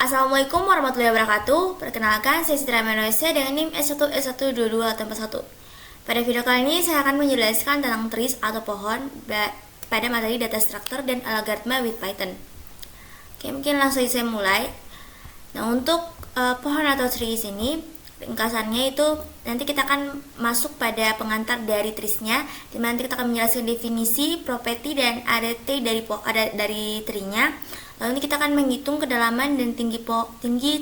Assalamualaikum warahmatullahi wabarakatuh. Perkenalkan, saya Citra Manusia dengan NIM S1S12241. Pada video kali ini saya akan menjelaskan tentang trees atau pohon pada materi data structure dan algoritma with Python. Oke, mungkin langsung saya mulai. Nah, untuk pohon atau trees ini ringkasannya itu nanti kita akan masuk pada pengantar dari trees-nya, di mana nanti kita akan menjelaskan definisi, properti dan ADT dari tree-nya. Lalu kita akan menghitung kedalaman dan tinggi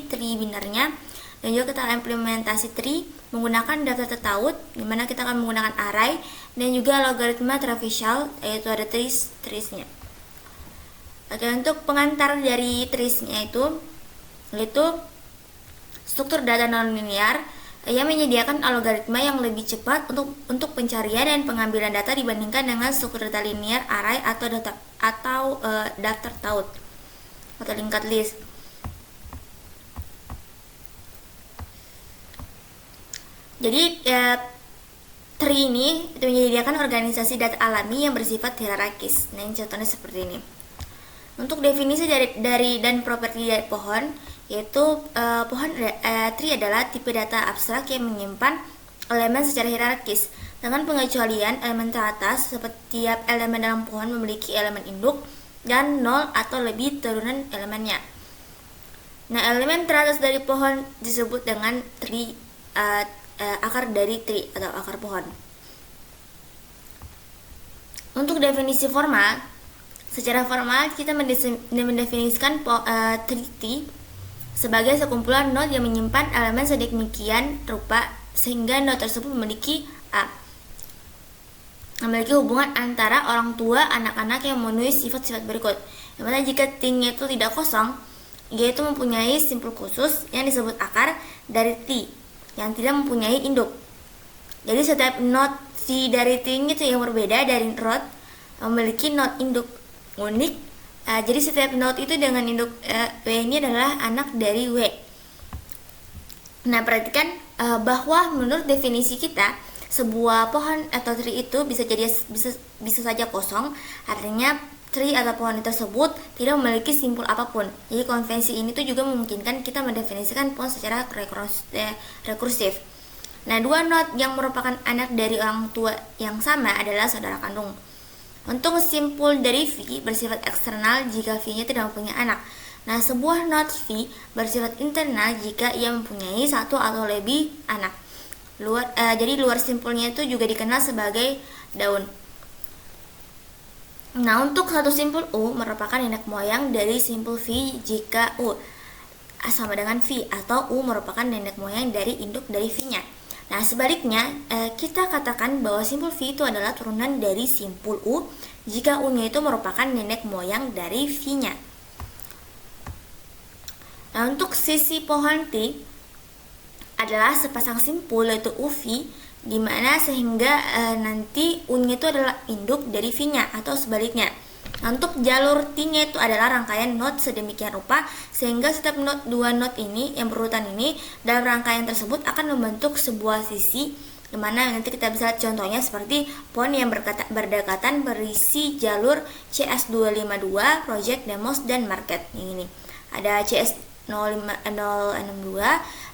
tree binernya, dan juga kita akan implementasi tree menggunakan daftar tertaut, di mana kita akan menggunakan array dan juga logaritma traversial, yaitu ada trees-nya. Oke, untuk pengantar dari trees-nya yaitu struktur data nonlinear yang menyediakan algoritma yang lebih cepat untuk pencarian dan pengambilan data dibandingkan dengan struktur data linear array atau daftar taut atau linked list. Jadi tree ini itu menyediakan organisasi data alami yang bersifat hierarkis. Nah, ini contohnya seperti ini. Untuk definisi dari dan properti dari pohon, yaitu tree adalah tipe data abstrak yang menyimpan elemen secara hierarkis dengan pengecualian elemen teratas. Setiap elemen dalam pohon memiliki elemen induk dan 0 atau lebih turunan elemennya. Nah, elemen teratas dari pohon disebut dengan tree, akar dari tree atau akar pohon. Untuk definisi formal, secara formal kita mendefinisikan tree sebagai sekumpulan node yang menyimpan elemen sedemikian rupa sehingga node tersebut memiliki hubungan antara orang tua anak-anak yang memenuhi sifat-sifat berikut. Yang mana jika T-nya itu tidak kosong, yaitu mempunyai simpul khusus yang disebut akar dari T yang tidak mempunyai induk. Jadi setiap node C dari T-nya itu yang berbeda dari root memiliki node induk unik. Jadi setiap node itu dengan induk W ini adalah anak dari W. Nah, perhatikan bahwa menurut definisi kita, sebuah pohon atau tree itu bisa saja kosong, artinya tree atau pohon tersebut tidak memiliki simpul apapun. Jadi konvensi ini tuh juga memungkinkan kita mendefinisikan pohon secara rekursif. Nah, dua node yang merupakan anak dari orang tua yang sama adalah saudara kandung. Untuk simpul dari V bersifat eksternal jika V-nya tidak mempunyai anak. Nah, sebuah node V bersifat internal jika ia mempunyai satu atau lebih anak. Jadi luar simpulnya itu juga dikenal sebagai daun. Nah, untuk satu simpul U merupakan nenek moyang dari simpul V jika U sama dengan V, atau U merupakan nenek moyang dari induk dari V-nya. Nah, sebaliknya kita katakan bahwa simpul V itu adalah turunan dari simpul U jika U-nya itu merupakan nenek moyang dari V-nya. Nah, untuk sisi pohon T adalah sepasang simpul yaitu UV, di mana sehingga nanti U-nya itu adalah induk dari V-nya atau sebaliknya. Nah, untuk jalur T-nya itu adalah rangkaian node sedemikian rupa sehingga setiap dua node ini yang berurutan ini dalam rangkaian tersebut akan membentuk sebuah sisi, di mana nanti kita bisa lihat contohnya seperti pohon yang berdekatan berisi jalur CS252, project, demos, dan market. Ini ada CS062,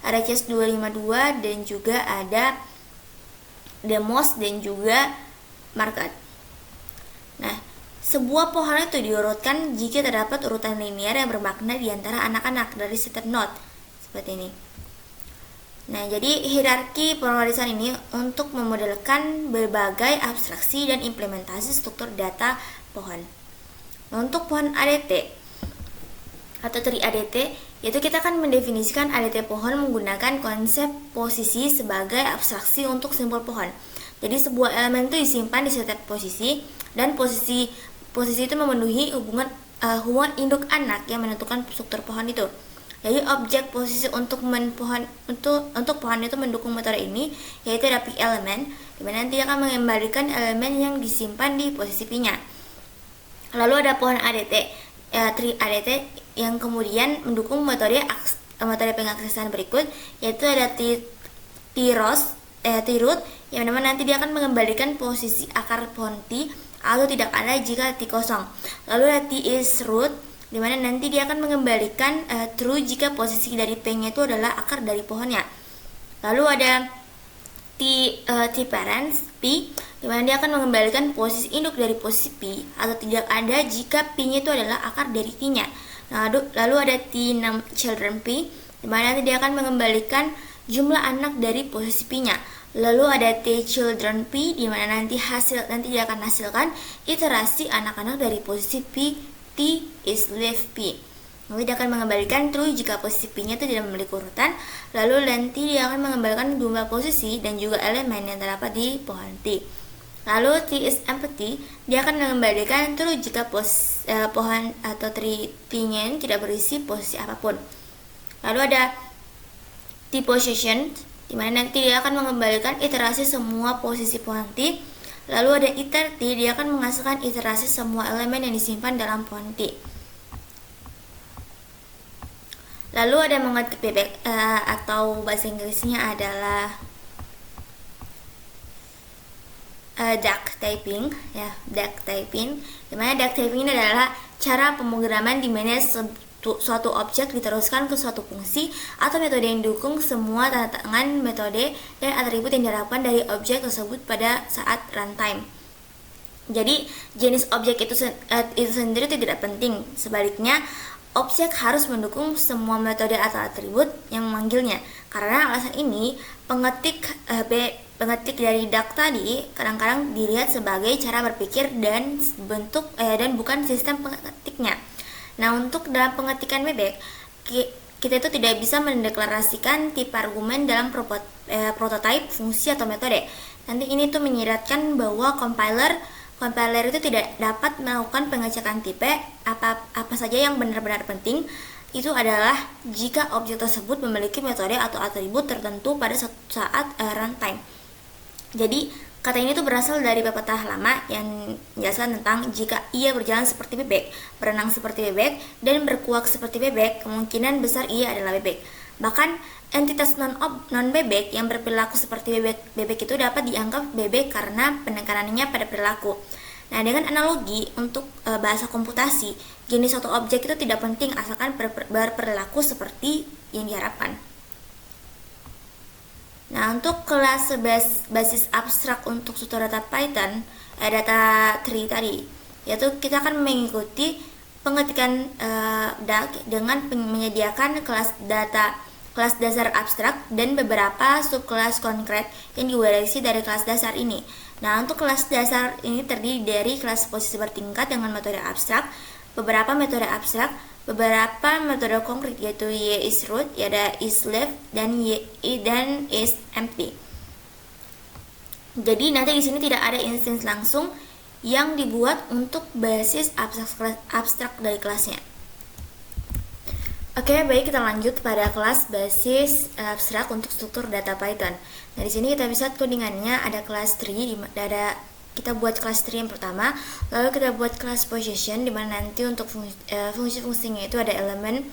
ada CS252, dan juga ada demos dan juga market. Nah, sebuah pohon itu diurutkan jika terdapat urutan linear yang bermakna di antara anak-anak dari setiap node seperti ini. Nah, jadi hierarki pemrosesan ini untuk memodelkan berbagai abstraksi dan implementasi struktur data pohon. Nah, untuk pohon ADT atau tree ADT, yaitu kita akan mendefinisikan ADT pohon menggunakan konsep posisi sebagai abstraksi untuk simpul pohon. Jadi sebuah elemen itu disimpan di setiap posisi, dan posisi itu memenuhi hubungan induk anak yang menentukan struktur pohon itu. Jadi objek posisi untuk pohon itu mendukung metode ini, yaitu ada pick element, di mana nanti akan mengembalikan elemen yang disimpan di posisi P-nya. Lalu ada pohon ADT, tree ADT yang kemudian mendukung metode pengaksesan berikut, yaitu ada T-root, yang mana nanti dia akan mengembalikan posisi akar pohon T atau tidak ada jika T kosong. Lalu ada T is root, dimana nanti dia akan mengembalikan true jika posisi dari P-nya itu adalah akar dari pohonnya. Lalu ada T parents P, dimana dia akan mengembalikan posisi induk dari posisi P atau tidak ada jika P-nya itu adalah akar dari T-nya. Nah, lalu ada T children P, dimana nanti dia akan mengembalikan jumlah anak dari posisi P-nya. Lalu ada T children P, dimana nanti dia akan hasilkan iterasi anak-anak dari posisi P, T is left P. Nanti dia akan mengembalikan true jika posisi P-nya itu tidak memiliki urutan. Lalu nanti dia akan mengembalikan jumlah posisi dan juga elemen yang terdapat di pohon T. Lalu T is empty, dia akan mengembalikan true jika pohon atau tree T-nya tidak berisi posisi apapun. Lalu ada T position, dimana nanti dia akan mengembalikan iterasi semua posisi pohon T. Lalu ada iter T, dia akan menghasilkan iterasi semua elemen yang disimpan dalam pohon T. Lalu ada mengetik bebek atau bahasa Inggrisnya adalah duck typing, ya, duck typing. Dimana duck typing ini adalah cara pemrograman di mana suatu objek diteruskan ke suatu fungsi atau metode yang didukung semua tanda tangan, metode, dan atribut yang diharapkan dari objek tersebut pada saat runtime. Jadi jenis objek itu sendiri tidak penting. Sebaliknya, objek harus mendukung semua metode atau atribut yang memanggilnya. Karena alasan ini, pengetik dari duck tadi kadang-kadang dilihat sebagai cara berpikir dan bentuk dan bukan sistem pengetiknya. Nah, untuk dalam pengetikan bebek, kita itu tidak bisa mendeklarasikan tipe argumen dalam prototipe, fungsi, atau metode. Nanti ini tuh menyiratkan bahwa compiler itu tidak dapat melakukan pengecekan tipe. Apa saja yang benar-benar penting itu adalah jika objek tersebut memiliki metode atau atribut tertentu pada saat runtime. Jadi kata ini tuh berasal dari pepatah lama yang menjelaskan tentang jika ia berjalan seperti bebek, berenang seperti bebek, dan berkuak seperti bebek, kemungkinan besar ia adalah bebek. Bahkan entitas non-bebek yang berperilaku seperti bebek itu dapat dianggap bebek karena penekanannya pada perilaku. Nah, dengan analogi untuk bahasa komputasi, jenis suatu objek itu tidak penting asalkan berperilaku seperti yang diharapkan. Nah, untuk kelas basis abstrak untuk struktur data Python, data tree tadi, yaitu kita akan mengikuti pengetikan duck dengan menyediakan kelas dasar abstrak dan beberapa subkelas konkret yang diwarisi dari kelas dasar ini. Nah, untuk kelas dasar ini terdiri dari kelas posisi bertingkat dengan metode abstrak, beberapa metode abstrak, beberapa metode konkret yaitu y is root, ada is left, dan is empty. Jadi nanti di sini tidak ada instance langsung yang dibuat untuk basis abstrak dari kelasnya. Oke, baik, kita lanjut pada kelas basis abstrak untuk struktur data Python. Nah, di sini kita bisa codingannya ada kelas tree, kita buat kelas tree yang pertama, lalu kita buat kelas position di mana nanti untuk fungsi-fungsinya itu ada elemen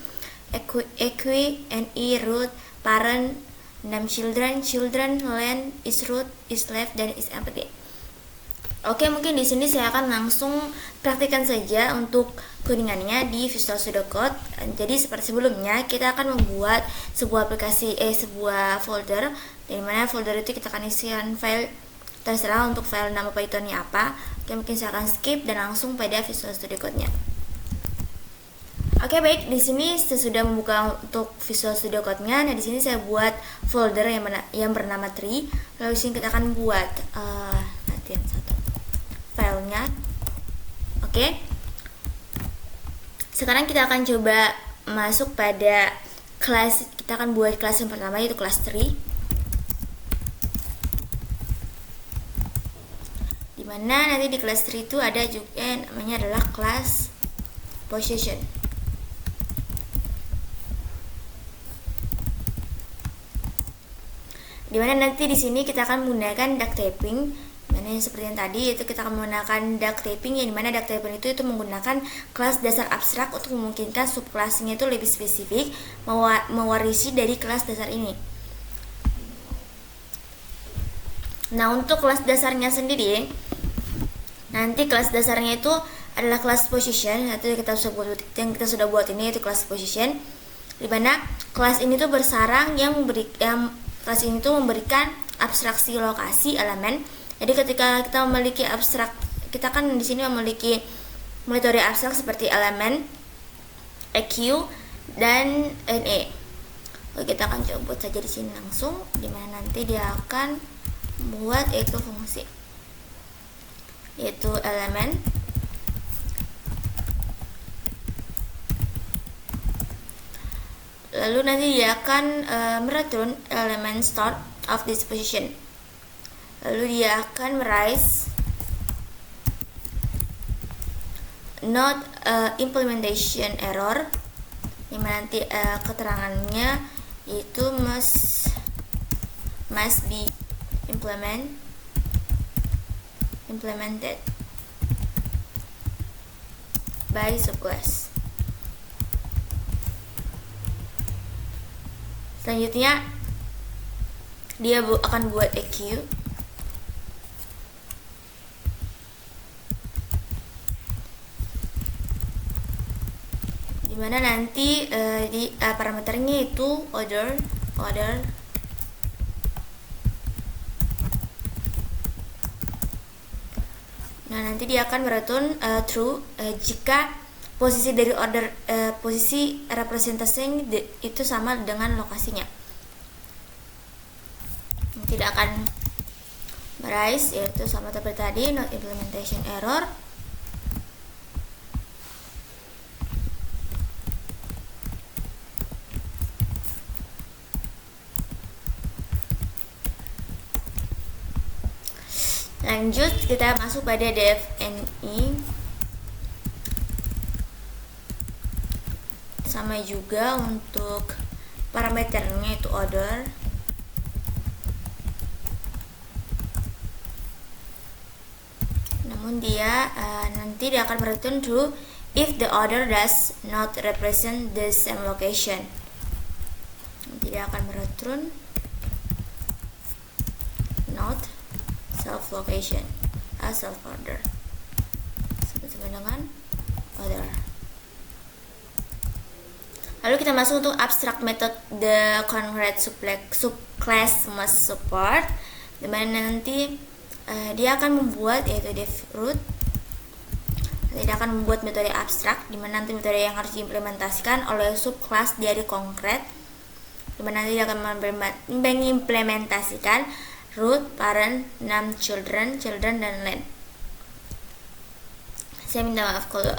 equi, ne, root, parent, name children, len, is root, is left, dan is empty. Oke, mungkin di sini saya akan langsung praktikkan saja untuk codingannya di Visual Studio Code. Jadi seperti sebelumnya, kita akan membuat sebuah sebuah folder, di mana folder itu kita akan isikan file terserah untuk file nama Pythonnya apa. Oke, mungkin saya akan skip dan langsung pada Visual Studio Code-nya. Oke, baik, di sini saya sudah membuka untuk Visual Studio Code-nya. Nah, di sini saya buat folder yang bernama tree. Lalu di sini kita akan buat filenya. Oke. Sekarang kita akan coba masuk pada kelas. Kita akan buat kelas yang pertama, yaitu kelas tree. Dimana nanti di kelas tree itu ada juga namanya adalah kelas position. Dimana nanti di sini kita akan menggunakan duck typing, mana seperti yang tadi, yaitu kita akan menggunakan duck typing, yang dimana duck typing itu menggunakan kelas dasar abstrak untuk memungkinkan subkelasnya itu lebih spesifik mewarisi dari kelas dasar ini. Nah, untuk kelas dasarnya sendiri, nanti kelas dasarnya itu adalah class position, itu yang kita sudah buat ini, yaitu class position, dimana kelas ini tuh bersarang kelas ini tuh memberikan abstraksi lokasi elemen. Jadi ketika kita memiliki abstrak, kita kan di sini memiliki metode abstrak seperti elemen, EQ, dan NE. Oke, kita akan coba buat saja di sini langsung, dimana nanti dia akan membuat yaitu fungsi, yaitu elemen, lalu nanti dia akan mereturn elemen start of this position, lalu dia akan merise not implementation error, dimana nanti keterangannya yaitu must be implemented by subclass. Selanjutnya dia akan buat EQ, dimana nanti di parameternya itu order. Nah, nanti dia akan mereturn true jika posisi dari order, posisi representasi itu sama dengan lokasinya. Tidak akan merise, yaitu sama seperti tadi, not implementation error. Lanjut, kita masuk pada def NE. Sama juga untuk parameternya itu order. Namun dia nanti dia akan mereturn true if the order does not represent the same location. Nanti dia akan mereturn not self location, self order, sama dengan order. Lalu kita masuk untuk abstract method the concrete subclass must support, dimana nanti dia akan membuat yaitu def root. Nanti dia akan membuat metode abstrak, dimana nanti metode yang harus diimplementasikan oleh subclass dari concrete, dimana nanti dia akan mengimplementasikan root, parent, num, children, dan len. Saya minta maaf kalau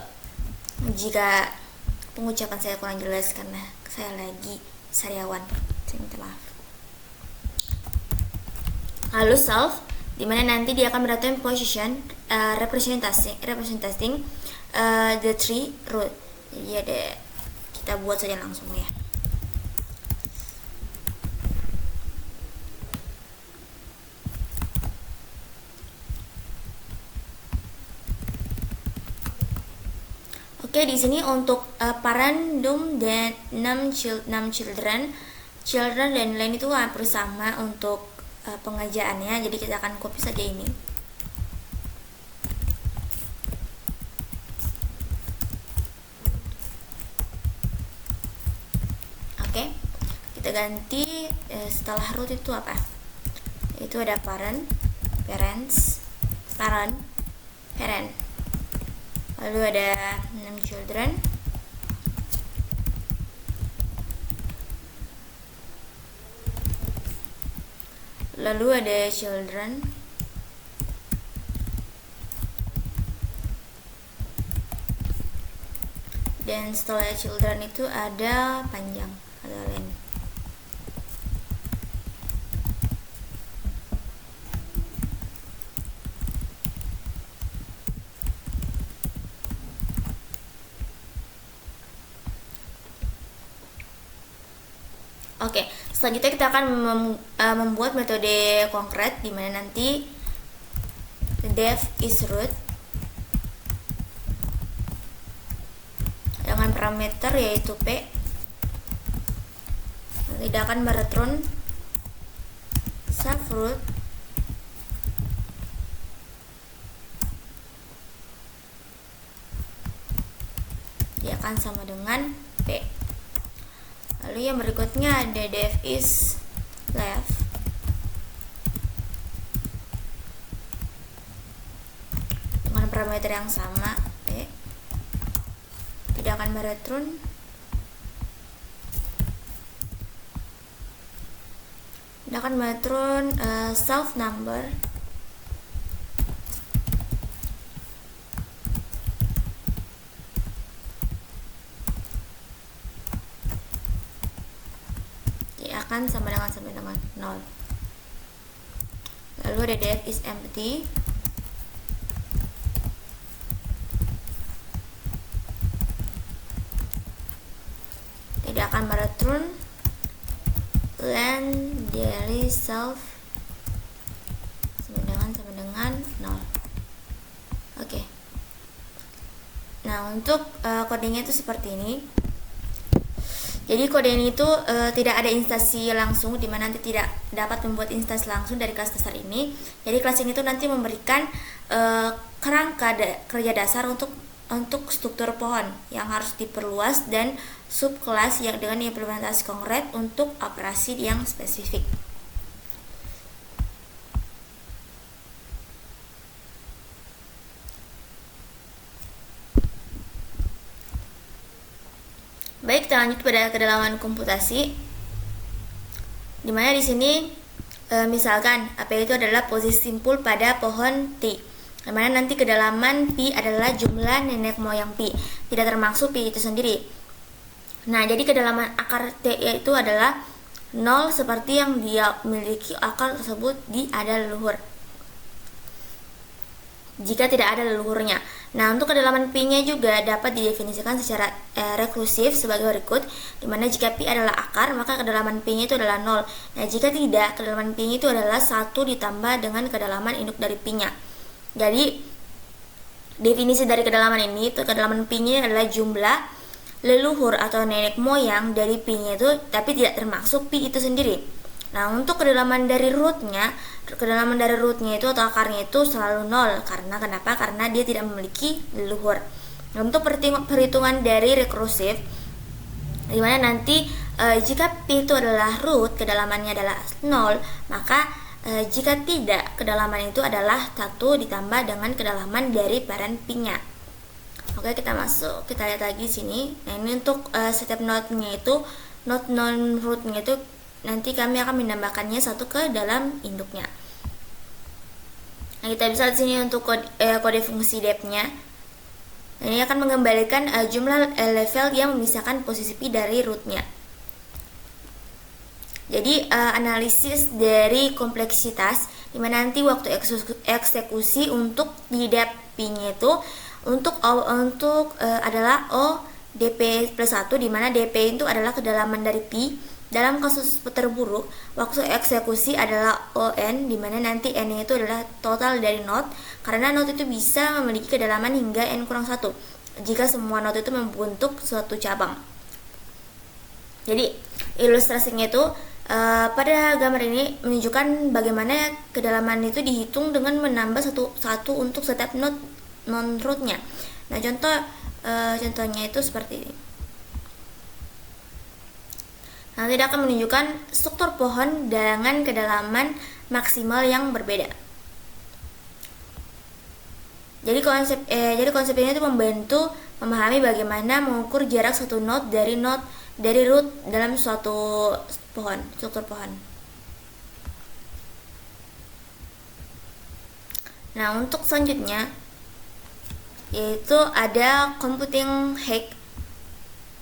jika pengucapan saya kurang jelas karena saya lagi sariawan. Saya minta maaf. Lalu self, dimana nanti dia akan mereturn position representing the tree root. Jadi ada, kita buat saja langsung ya. Oke, di sini untuk parent, num, dan num children, dan lain itu hampir sama untuk pengerjaannya. Jadi kita akan copy saja ini. Oke, kita ganti setelah root itu apa? Itu ada parent. Lalu ada num children, lalu ada children, dan setelah children itu ada panjang, ada len. Oke, selanjutnya kita akan membuat metode konkret, di mana nanti def is root dengan parameter yaitu p. Nanti dia akan mereturn self root akan sama dengan P. Lalu yang berikutnya ada depth is left. Dengan parameter yang sama, P. Tidak akan mereturn. Tidak akan mereturn self number. Akan sama dengan 0. Lalu ada depth is empty. Tidak akan mereturn len daily self sama dengan 0. Oke. Nah, untuk codingnya itu seperti ini. Jadi kode ini itu tidak ada instansi langsung, di mana nanti tidak dapat membuat instansi langsung dari kelas dasar ini. Jadi kelas ini tuh nanti memberikan kerangka kerja dasar untuk struktur pohon yang harus diperluas dan subkelas yang dengan implementasi konkret untuk operasi yang spesifik. Baik, kita lanjut pada kedalaman komputasi. Dimana di sini misalkan AP itu adalah posisi simpul pada pohon T, dimana nanti kedalaman Pi adalah jumlah nenek moyang Pi, tidak termasuk Pi itu sendiri. Nah, jadi kedalaman akar T itu adalah 0 seperti yang dia miliki akar tersebut di ada leluhur, jika tidak ada leluhurnya. Nah, untuk kedalaman Pi-nya juga dapat didefinisikan secara rekursif sebagai berikut, dimana jika Pi adalah akar, maka kedalaman Pi-nya itu adalah 0. Nah, jika tidak, kedalaman Pi-nya itu adalah 1 ditambah dengan kedalaman induk dari Pi-nya. Jadi, definisi dari kedalaman ini, itu kedalaman Pi-nya adalah jumlah leluhur atau nenek moyang dari Pi-nya itu, tapi tidak termasuk Pi itu sendiri. Nah, untuk kedalaman dari rootnya itu atau akarnya itu selalu 0. Karena kenapa? Karena dia tidak memiliki leluhur. Nah, untuk perhitungan dari rekursif, dimana nanti jika Pi itu adalah root, kedalamannya adalah 0, maka jika tidak, kedalaman itu adalah 1 ditambah dengan kedalaman dari parent Pi-nya. Oke, kita lihat lagi sini. Nah, ini untuk setiap node-nya itu, node non-rootnya itu nanti kami akan menambahkannya satu ke dalam induknya. Nah, kita bisa lihat sini untuk kode fungsi depth-nya. Ini akan mengembalikan jumlah level yang memisahkan posisi Pi dari root-nya. Jadi analisis dari kompleksitas, dimana nanti waktu eksekusi untuk di depth Pi-nya itu adalah O dp plus 1, dimana dp itu adalah kedalaman dari Pi. Dalam kasus terburuk, waktu eksekusi adalah ON, dimana nanti N itu adalah total dari node, karena node itu bisa memiliki kedalaman hingga N-1 jika semua node itu membentuk suatu cabang. Jadi ilustrasinya itu pada gambar ini menunjukkan bagaimana kedalaman itu dihitung dengan menambah satu untuk setiap node non-rootnya. Nah, contohnya itu seperti ini. Nah, tidak akan menunjukkan struktur pohon dengan kedalaman maksimal yang berbeda. Jadi konsep ini itu membantu memahami bagaimana mengukur jarak satu node dari root dalam suatu struktur pohon. Nah, untuk selanjutnya yaitu ada computing height,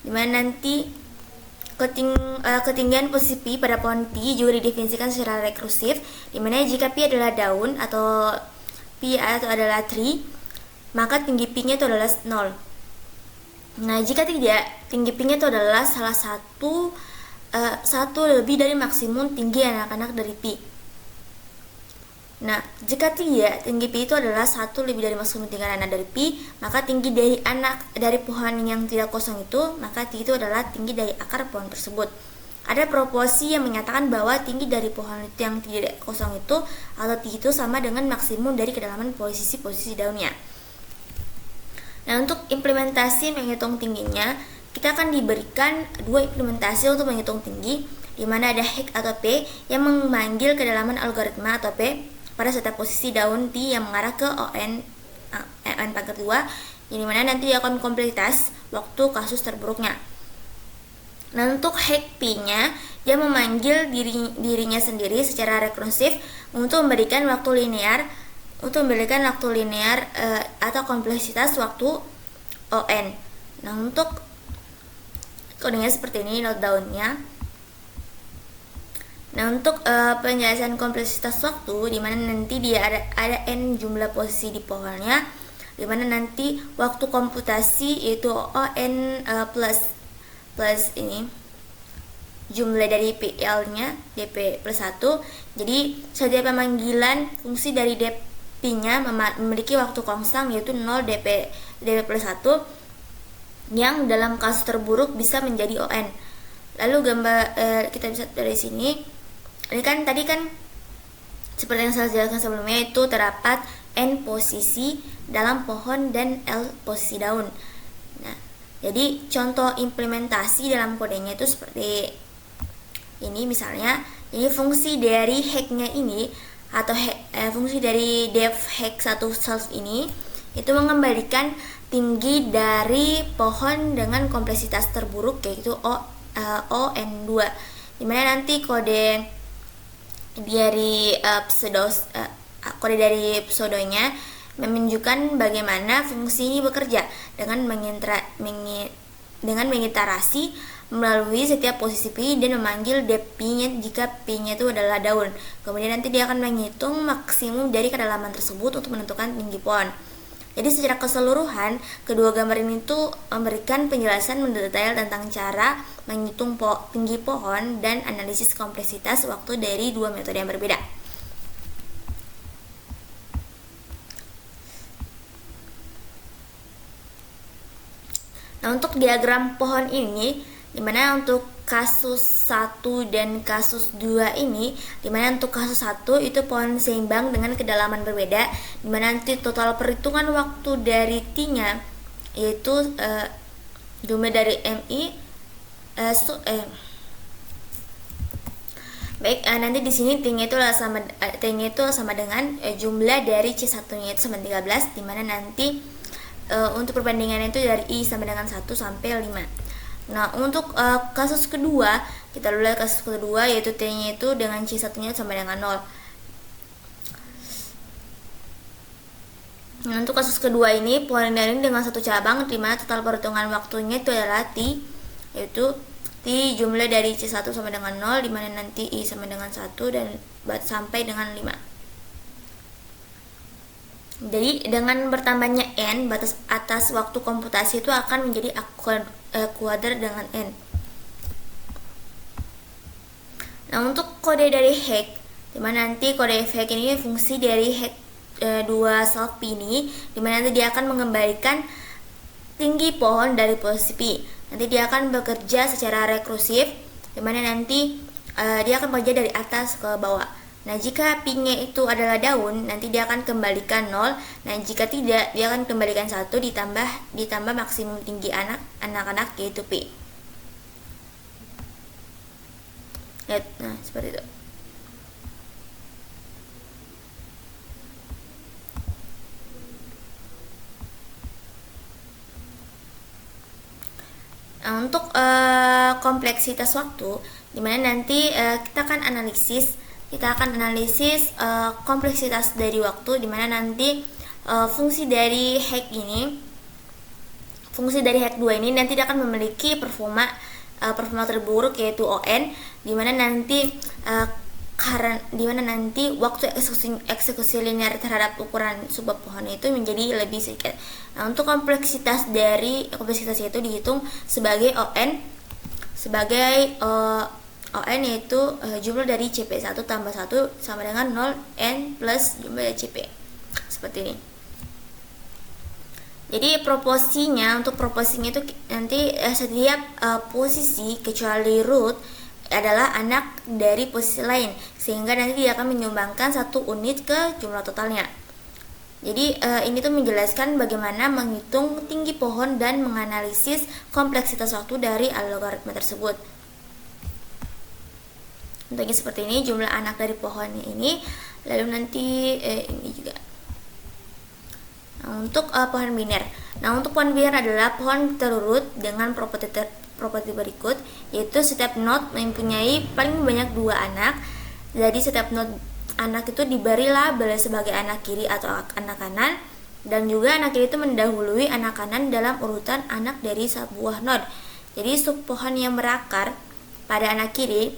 dimana nanti ketinggian posisi Pi pada pohon Pi juga didefinisikan secara rekursif, dimana jika Pi adalah daun atau Pi adalah tree, maka tinggi Pi-nya itu adalah 0. Nah, jika tidak, tinggi Pi-nya itu adalah salah satu lebih dari maksimum tinggi anak-anak dari Pi. Nah, jika tidak, tinggi Pi itu adalah 1 lebih dari maksimum tinggi anak dari Pi, maka tinggi dari pohon yang tidak kosong itu, maka T itu adalah tinggi dari akar pohon tersebut. Ada proporsi yang menyatakan bahwa tinggi dari pohon yang tidak kosong itu atau T itu sama dengan maksimum dari kedalaman posisi daunnya. Nah, untuk implementasi menghitung tingginya, kita akan diberikan dua implementasi untuk menghitung tinggi, di mana ada Heck atau P yang memanggil kedalaman algoritma atau P pada setiap posisi daun T yang mengarah ke n pangkat 2, yang dimana nanti dia akan kompleksitas waktu kasus terburuknya. Nah, untuk Heck P-nya, dia memanggil dirinya sendiri secara rekursif untuk memberikan waktu linear atau kompleksitas waktu ON. Nah, untuk kodenya seperti ini, note down-nya. Nah, untuk penjelasan kompleksitas waktu, di mana nanti dia ada n jumlah posisi di pohonnya, di mana nanti waktu komputasi yaitu ON plus ini jumlah dari PL-nya DP plus 1. Jadi setiap pemanggilan fungsi dari DP-nya memiliki waktu konstan yaitu 0 DP plus 1 yang dalam kasus terburuk bisa menjadi ON. Lalu gambar kita bisa dari sini, ini kan tadi kan seperti yang saya jelaskan sebelumnya, itu terdapat N posisi dalam pohon dan L posisi daun. Nah, jadi contoh implementasi dalam kodenya itu seperti ini misalnya. Jadi fungsi dari Heck-nya ini atau fungsi dari def Heck 1 self ini itu mengembalikan tinggi dari pohon dengan kompleksitas terburuk yaitu ON2, dimana nanti kode dari pseudonya menunjukkan bagaimana fungsi ini bekerja dengan mengiterasi melalui setiap posisi P dan memanggil dp-nya jika P-nya itu adalah daun. Kemudian nanti dia akan menghitung maksimum dari kedalaman tersebut untuk menentukan tinggi pohon. Jadi secara keseluruhan, kedua gambar ini tuh memberikan penjelasan mendetail tentang cara menghitung tinggi pohon dan analisis kompleksitas waktu dari dua metode yang berbeda. Nah, untuk diagram pohon ini, dimana untuk kasus 1 dan kasus 2 ini, dimana untuk kasus 1 itu pohon seimbang dengan kedalaman berbeda, dimana nanti total perhitungan waktu dari T-nya yaitu jumlah dari MI nanti di sini T-nya itu sama dengan jumlah dari C1-nya itu sama 13, dimana nanti untuk perbandingannya itu dari I sama dengan 1 sampai 5. Nah, untuk kasus kedua, kita lihat kasus kedua yaitu T-nya itu dengan C1-nya sama dengan 0. Nah, untuk kasus kedua ini pohon ini dengan satu cabang, di mana total perhitungan waktunya itu adalah T, yaitu T jumlah dari C1 sama dengan 0, di mana nanti I sama dengan 1 dan sampai dengan 5. Jadi dengan bertambahnya N, batas atas waktu komputasi itu akan menjadi kuadrat dengan N. Nah, untuk kode dari Heck, dimana nanti kode Heck ini fungsi dari Heck 2 self P ini, dimana nanti dia akan mengembalikan tinggi pohon dari posisi P. Nanti dia akan bekerja secara rekursif, dimana nanti dia akan bekerja dari atas ke bawah. Nah, jika P-nya itu adalah daun, nanti dia akan kembalikan 0. Nah, jika tidak, dia akan kembalikan 1 ditambah maksimum tinggi anak-anak yaitu P. Nah, seperti itu. Nah, untuk kompleksitas waktu, dimana nanti kita akan analisis kompleksitas dari waktu, dimana nanti fungsi dari Heck 2 ini nanti dia akan memiliki performa terburuk yaitu ON, dimana nanti waktu eksekusi linear terhadap ukuran sebuah pohon itu menjadi lebih sedikit. Nah, untuk kompleksitas itu dihitung sebagai ON yaitu jumlah dari CP1 tambah 1 sama dengan 0 N plus jumlah dari CP. Seperti ini. Jadi proporsinya itu nanti setiap posisi kecuali root adalah anak dari posisi lain, sehingga nanti dia akan menyumbangkan 1 unit ke jumlah totalnya. Jadi ini tuh menjelaskan bagaimana menghitung tinggi pohon dan menganalisis kompleksitas waktu dari algoritma tersebut. Contohnya seperti ini, jumlah anak dari pohonnya ini, lalu nanti ini juga. Nah, untuk pohon biner. Nah, untuk pohon biner adalah pohon terurut dengan properti berikut, yaitu setiap node mempunyai paling banyak 2 anak. Jadi setiap node anak itu diberi label sebagai anak kiri atau anak kanan, dan juga anak kiri itu mendahului anak kanan dalam urutan anak dari sebuah node. Jadi sub pohon yang berakar pada anak kiri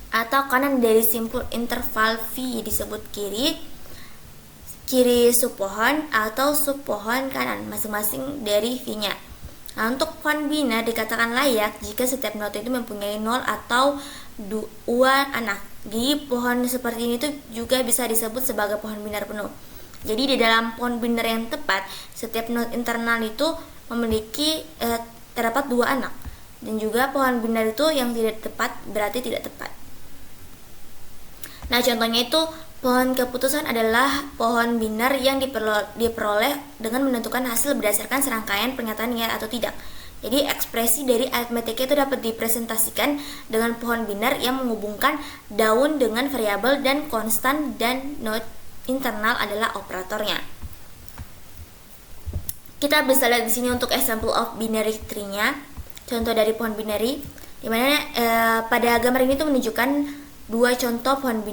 atau kanan dari simpul interval V disebut kiri subpohon atau subpohon kanan masing-masing dari V-nya. Nah, untuk pohon biner dikatakan layak jika setiap node itu mempunyai 0 atau 2 anak. Jadi pohon seperti ini tuh juga bisa disebut sebagai pohon biner penuh. Jadi di dalam pohon biner yang tepat, setiap node internal itu memiliki terdapat 2 anak. Dan juga pohon biner itu yang tidak tepat berarti tidak tepat. Nah, contohnya itu pohon keputusan adalah pohon biner yang diperoleh dengan menentukan hasil berdasarkan serangkaian pernyataan ya atau tidak. Jadi ekspresi dari aritmetika itu dapat dipresentasikan dengan pohon biner yang menghubungkan daun dengan variabel dan konstan, dan node internal adalah operatornya. Kita bisa lihat di sini untuk example of binary tree-nya, contoh dari pohon binary, di mana pada gambar ini tuh menunjukkan 2 contoh pohon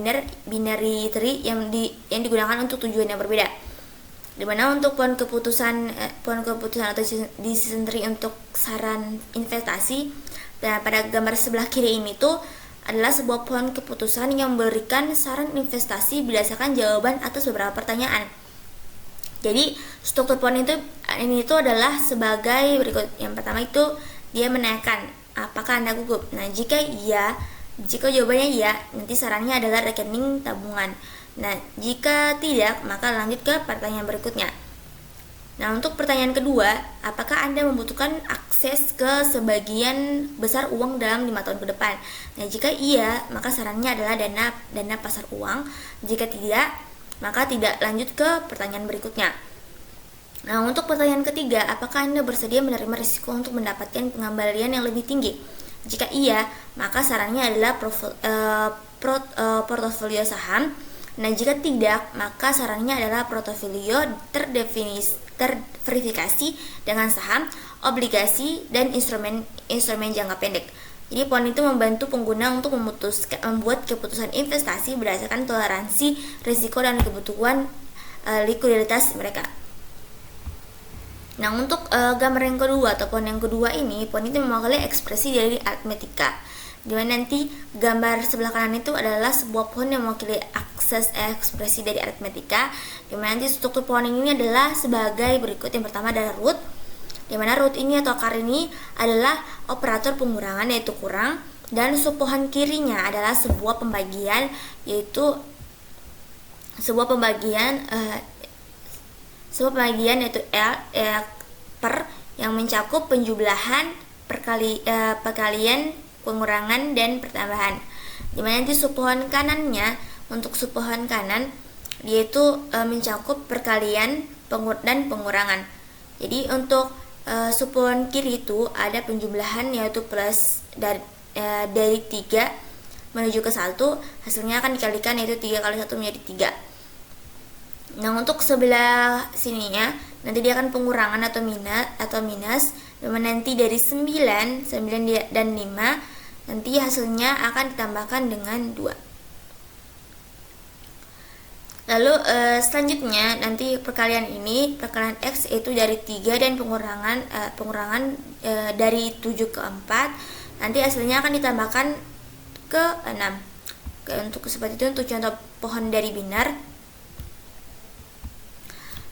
binary tree yang digunakan untuk tujuan yang berbeda. Dimana untuk pohon keputusan atau decision tree untuk saran investasi, dan pada gambar sebelah kiri ini tuh adalah sebuah pohon keputusan yang memberikan saran investasi berdasarkan jawaban atas beberapa pertanyaan. Jadi struktur pohon ini adalah sebagai berikut. Yang pertama itu dia menanyakan apakah Anda gugup. Nah, jika jawabannya iya, nanti sarannya adalah rekening tabungan. Nah, jika tidak, maka lanjut ke pertanyaan berikutnya. Nah, untuk pertanyaan kedua, apakah Anda membutuhkan akses ke sebagian besar uang dalam 5 tahun ke depan? Nah, jika iya, maka sarannya adalah dana pasar uang. Jika tidak, maka tidak, lanjut ke pertanyaan berikutnya. Nah, untuk pertanyaan ketiga, apakah Anda bersedia menerima risiko untuk mendapatkan pengembalian yang lebih tinggi? Jika iya, maka sarannya adalah portofolio saham. Nah, jika tidak, maka sarannya adalah portofolio terverifikasi dengan saham, obligasi, dan instrumen jangka pendek. Jadi pohon itu membantu pengguna untuk membuat keputusan investasi berdasarkan toleransi risiko dan kebutuhan likuiditas mereka. Nah, untuk gambar yang kedua atau pohon yang kedua ini, pohon itu mewakili ekspresi dari aritmetika. Dimana nanti gambar sebelah kanan itu adalah sebuah pohon yang mewakili ekspresi dari aritmetika. Dimana nanti struktur pohon ini adalah sebagai berikut. Yang pertama adalah root, dimana root ini atau akar ini adalah operator pengurangan yaitu kurang, dan subpohon kirinya adalah sebuah pembagian yaitu yaitu L per yang mencakup penjumlahan, perkalian, pengurangan, dan pertambahan. Dimana nanti subpohon kanannya, untuk subpohon kanan yaitu mencakup perkalian dan pengurangan. Jadi untuk subpohon kiri itu ada penjumlahan yaitu plus dari 3 menuju ke 1, hasilnya akan dikalikan yaitu 3 kali 1 menjadi 3. Nah, untuk sebelah sininya nanti dia akan pengurangan atau minus, dimana nanti dari 9 dan 5 nanti hasilnya akan ditambahkan dengan 2. Lalu selanjutnya nanti perkalian X itu dari 3 dan pengurangan dari 7 ke 4, nanti hasilnya akan ditambahkan ke 6. Untuk seperti itu untuk contoh pohon dari biner.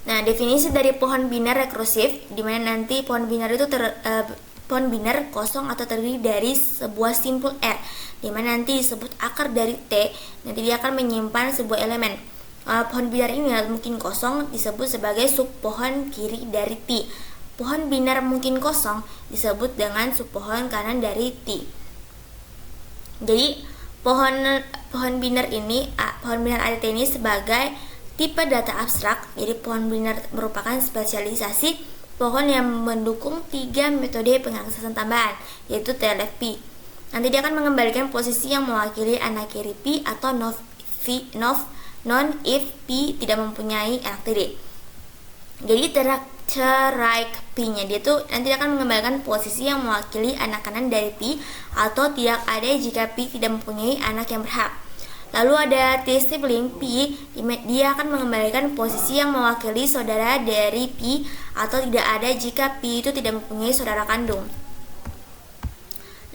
Nah, definisi dari pohon biner rekursif, di mana nanti pohon biner itu pohon biner kosong atau terdiri dari sebuah simpul R, di mana nanti disebut akar dari T, nanti dia akan menyimpan sebuah elemen. Pohon biner ini mungkin kosong disebut sebagai subpohon kiri dari T. Pohon biner mungkin kosong disebut dengan subpohon kanan dari T. Jadi pohon biner ADT ini sebagai Tipe data abstrak, jadi pohon biner merupakan spesialisasi pohon yang mendukung 3 metode pengaksesan tambahan, yaitu TLFP. Nanti dia akan mengembalikan posisi yang mewakili anak kiri P atau non if P tidak mempunyai anak tiri. Jadi teraik P-nya dia tuh nanti akan mengembalikan posisi yang mewakili anak kanan dari P atau tidak ada jika P tidak mempunyai anak yang berhak. Lalu ada T-sibling P, dia akan mengembalikan posisi yang mewakili saudara dari P atau tidak ada jika P itu tidak mempunyai saudara kandung.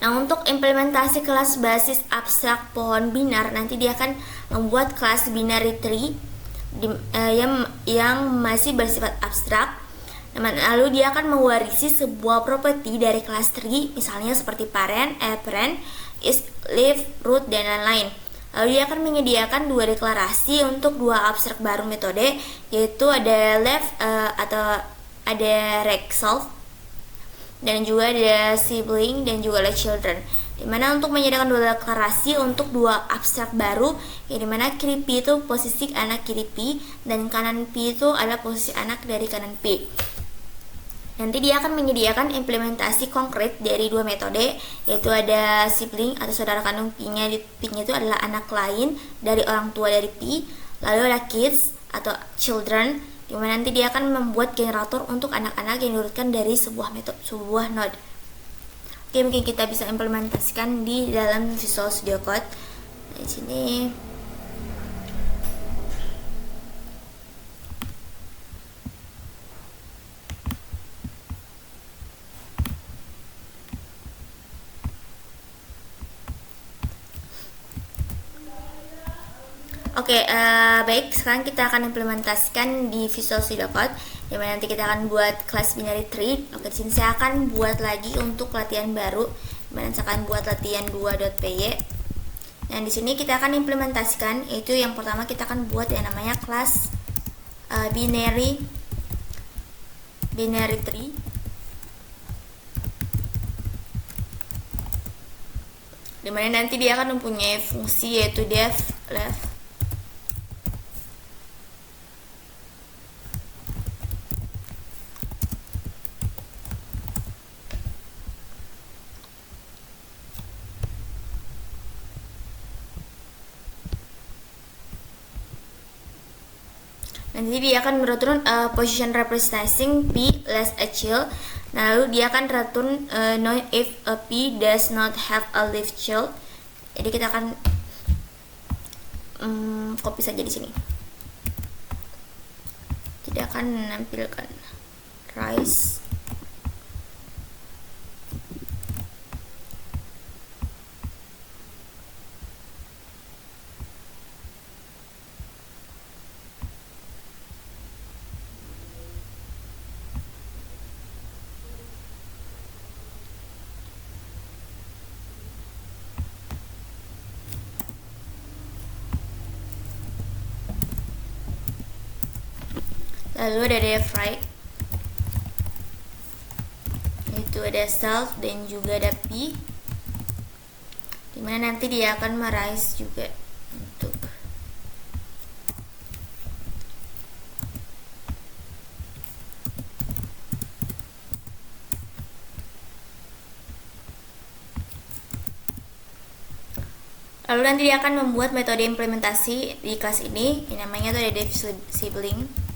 Nah, untuk implementasi kelas basis abstrak pohon binar, nanti dia akan membuat kelas binary tree yang masih bersifat abstrak. Lalu dia akan mewarisi sebuah properti dari kelas tree, misalnya seperti parent, is, leaf, root, dan lain-lain. Lalu dia akan menyediakan 2 deklarasi untuk 2 abstrak baru metode, yaitu ada left atau ada resolve, dan juga ada sibling dan juga ada children. Dimana untuk menyediakan 2 deklarasi untuk 2 abstrak baru, yang dimana kiri P itu posisi anak kiri P dan kanan P itu adalah posisi anak dari kanan P. Nanti dia akan menyediakan implementasi konkret dari 2 metode, yaitu ada sibling atau saudara kandung P-nya. P-nya itu adalah anak lain dari orang tua dari P. Lalu ada kids atau children, dimana nanti dia akan membuat generator untuk anak-anak yang diurutkan dari sebuah node. Oke, mungkin kita bisa implementasikan di dalam Visual Studio Code. Di sini baik, sekarang kita akan implementasikan di Visual Studio Code, dimana nanti kita akan buat kelas binary tree. Oke, di sini saya akan buat lagi untuk latihan baru, dimana saya akan buat latihan 2.py. Nah, di sini kita akan implementasikan, yaitu yang pertama kita akan buat yang namanya kelas binary tree. Dimana nanti dia akan mempunyai fungsi yaitu def, left, nanti dia akan return position representing P less a child. Lalu dia akan return no if a P does not have a leaf child. Jadi kita akan copy saja di sini. Tidak akan menampilkan rise. Lalu ada def right, itu ada self dan juga ada P, dimana nanti dia akan merise juga untuk lalu nanti dia akan membuat metode implementasi di kelas ini, yang namanya itu ada def sibling.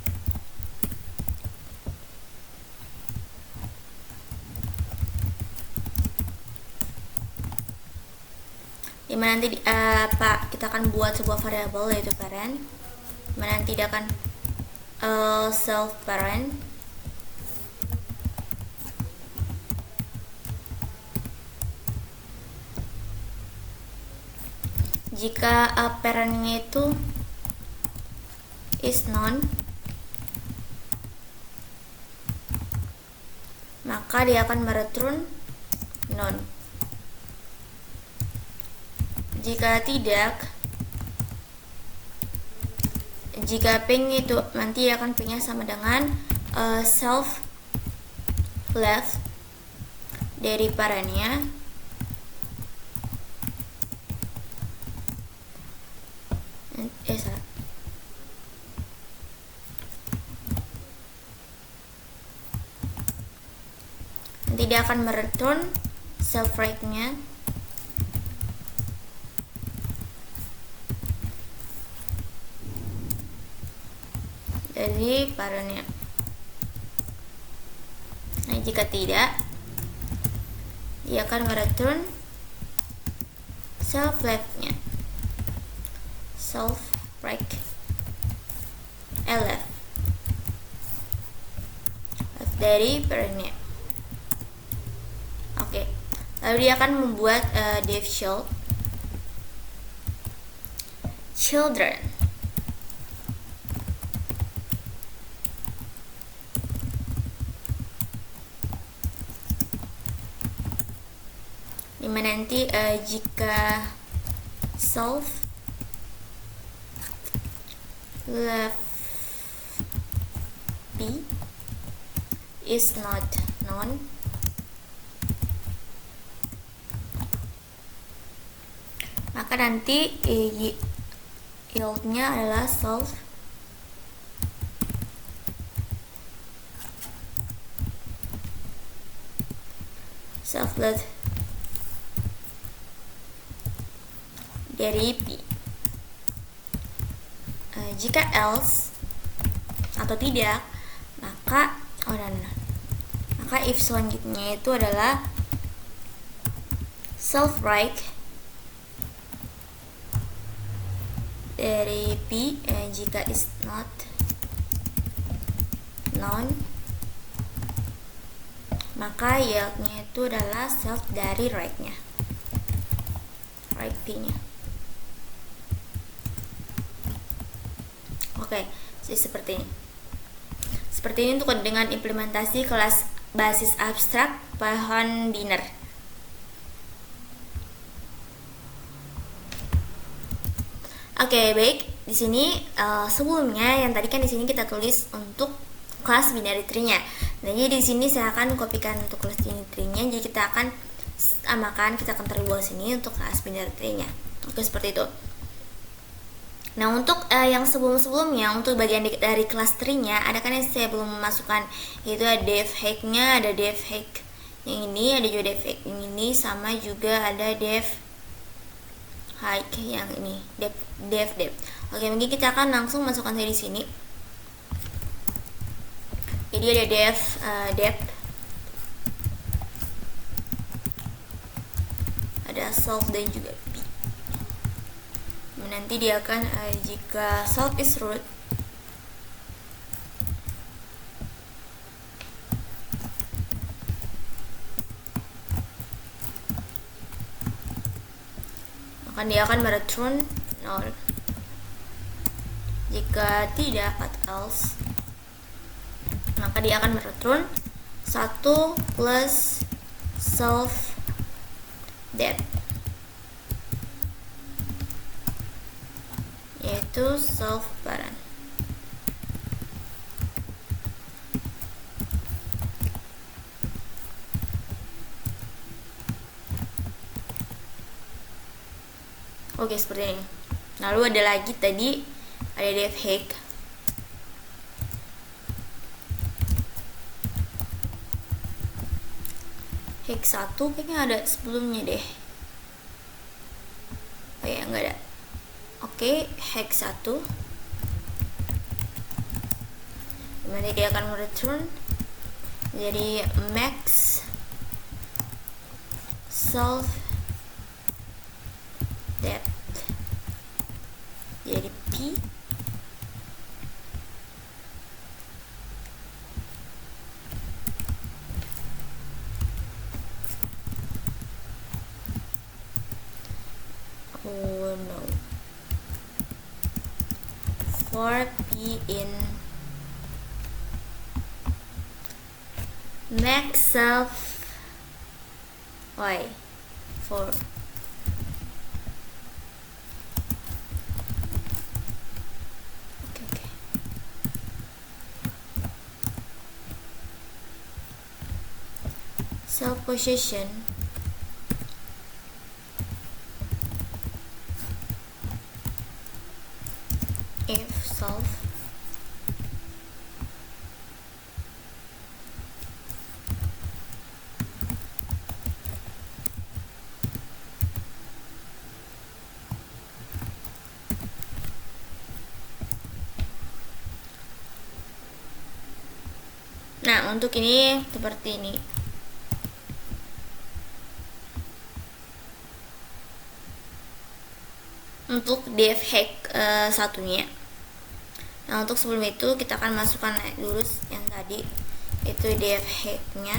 Dimana nanti kita akan buat sebuah variabel yaitu parent, dimana nanti dia akan self parent, jika parentnya itu is none, maka dia akan mereturn none. Jika tidak, jika ping itu nanti akan pingnya sama dengan self left dari parentnya, dia akan mereturn self right-nya. Dari parentnya. Nah, jika tidak, dia akan mereturn self left-nya. Self right left dari parentnya. Oke. Lalu dia akan membuat div child children. Dimana nanti jika self left B is not known, maka nanti yieldnya adalah self left dari P. Jika else atau tidak, maka maka if selanjutnya itu adalah self right dari P. Jika is not known, maka yieldnya itu adalah self dari right-nya, right P-nya. Oke, jadi seperti ini. Seperti ini untuk dengan implementasi kelas basis abstrak pohon biner. Oke, baik. Di sini sebelumnya yang tadi kan di sini kita tulis untuk kelas binary tree-nya. Nah, jadi di sini saya akan kopikan untuk kelas binary tree-nya. Jadi kita akan samakan, kita akan taruh di bawah sini untuk kelas binary tree-nya. Oke, seperti itu. Nah, untuk yang sebelum-sebelumnya, untuk bagian dari kelas tree-nya, ada kan yang saya belum memasukkan, yaitu ada dev hack-nya, ada dev hack yang ini, ada juga dev hack yang ini, sama juga ada dev hack yang ini, dev. Oke, mungkin kita akan langsung masukkan saya di sini. Jadi ada dev ada self dan juga P. Nanti dia akan jika self is root, maka dia akan mereturn 0. Jika tidak atau else, maka dia akan mereturn 1 plus self depth, yaitu self parent. Oke, seperti ini. Lalu ada lagi tadi ada dev hack. Hack 1 kayaknya ada sebelumnya deh. Oh ya, enggak ada. Oke, hack 1. Nanti dia akan mereturn jadi max self depth, jadi P. Oh no. For P in max self Y for self position if self Nah, untuk ini seperti ini. Untuk def hack satunya. Nah, untuk sebelum itu kita akan masukkan dulu yang tadi, itu def hacknya.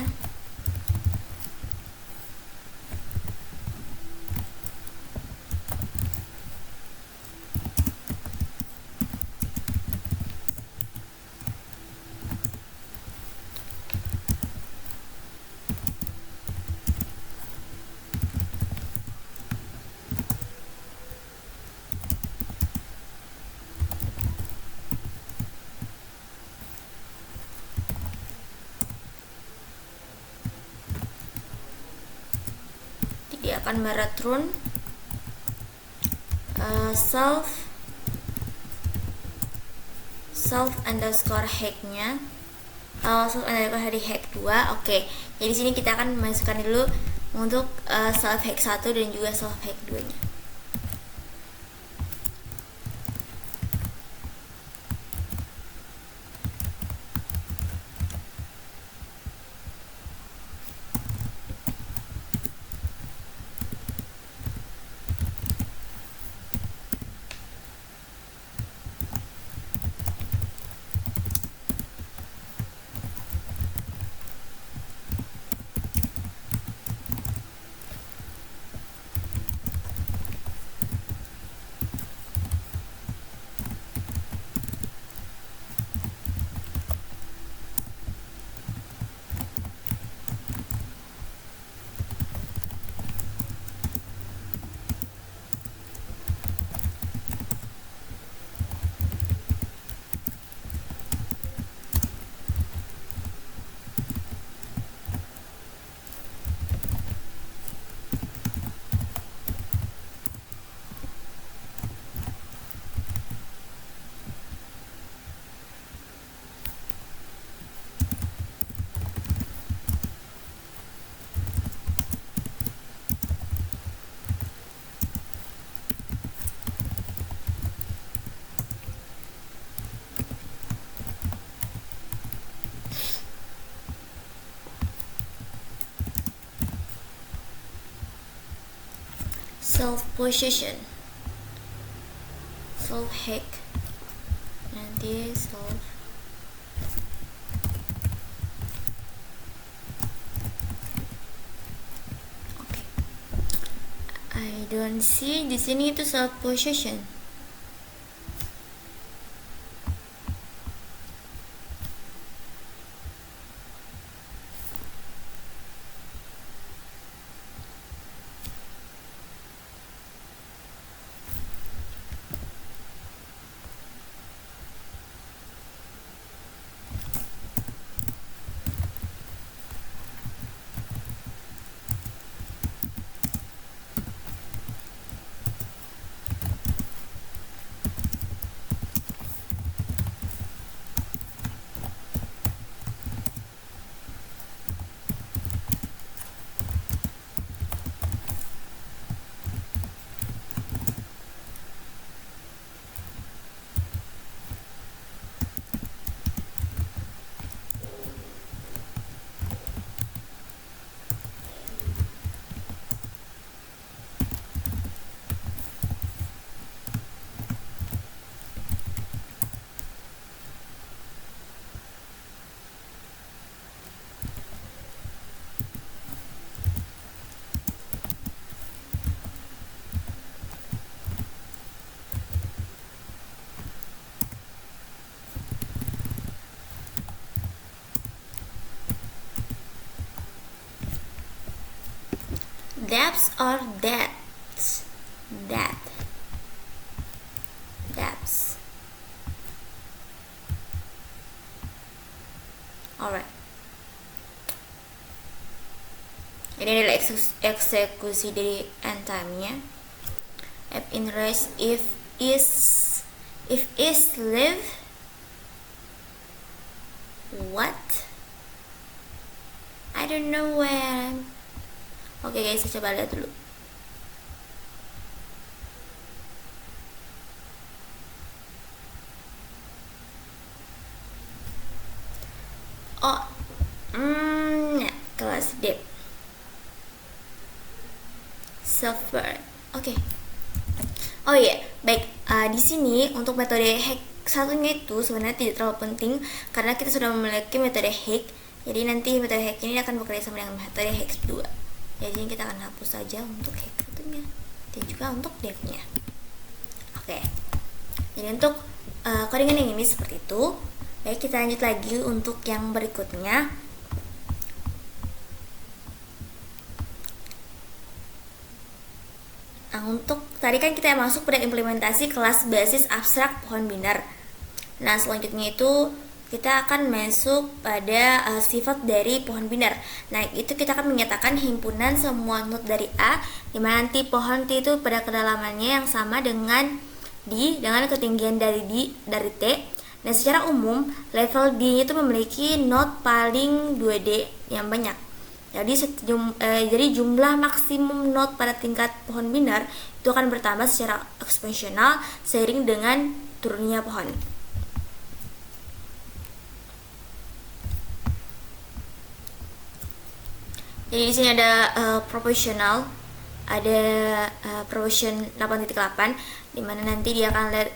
Dia akan mereturn self underscore hacknya, self underscore hack 2. Oke, jadi sini kita akan masukkan dulu untuk self hack 1 dan juga self hack 2 nya. Self possession, self hack, nanti self. Oke. I don't see di sini itu self possession. Depths or depths? Depths. Alright. Ini adalah eksekusi dari end time-nya. App in rest if is live. What? I don't know where. Oke guys, saya coba lihat dulu. Oh, Ya, kelas D. Software. Oke. Oh iya, baik. Di sini untuk metode hack satunya itu sebenarnya tidak terlalu penting karena kita sudah memiliki metode hack. Jadi nanti metode hack ini akan bekerja sama dengan metode hack 2. Jadi kita akan hapus saja untuk hack satunya dan juga untuk dev-nya. Oke. Jadi untuk codingan yang ini seperti itu. Baik, kita lanjut lagi untuk yang berikutnya. Nah, untuk tadi kan kita masuk pada implementasi kelas basis abstrak pohon biner. Nah, selanjutnya itu kita akan masuk pada sifat dari pohon biner. Nah, itu kita akan menyatakan himpunan semua node dari A, di mana nanti pohon T itu pada kedalamannya yang sama dengan D dengan ketinggian dari T. Nah, secara umum level D itu memiliki node paling 2D yang banyak. Jadi jumlah maksimum node pada tingkat pohon biner itu akan bertambah secara eksponensial seiring dengan turunnya pohon. Jadi di sini ada proportional, ada proportion 8.8, dimana nanti dia akan lihat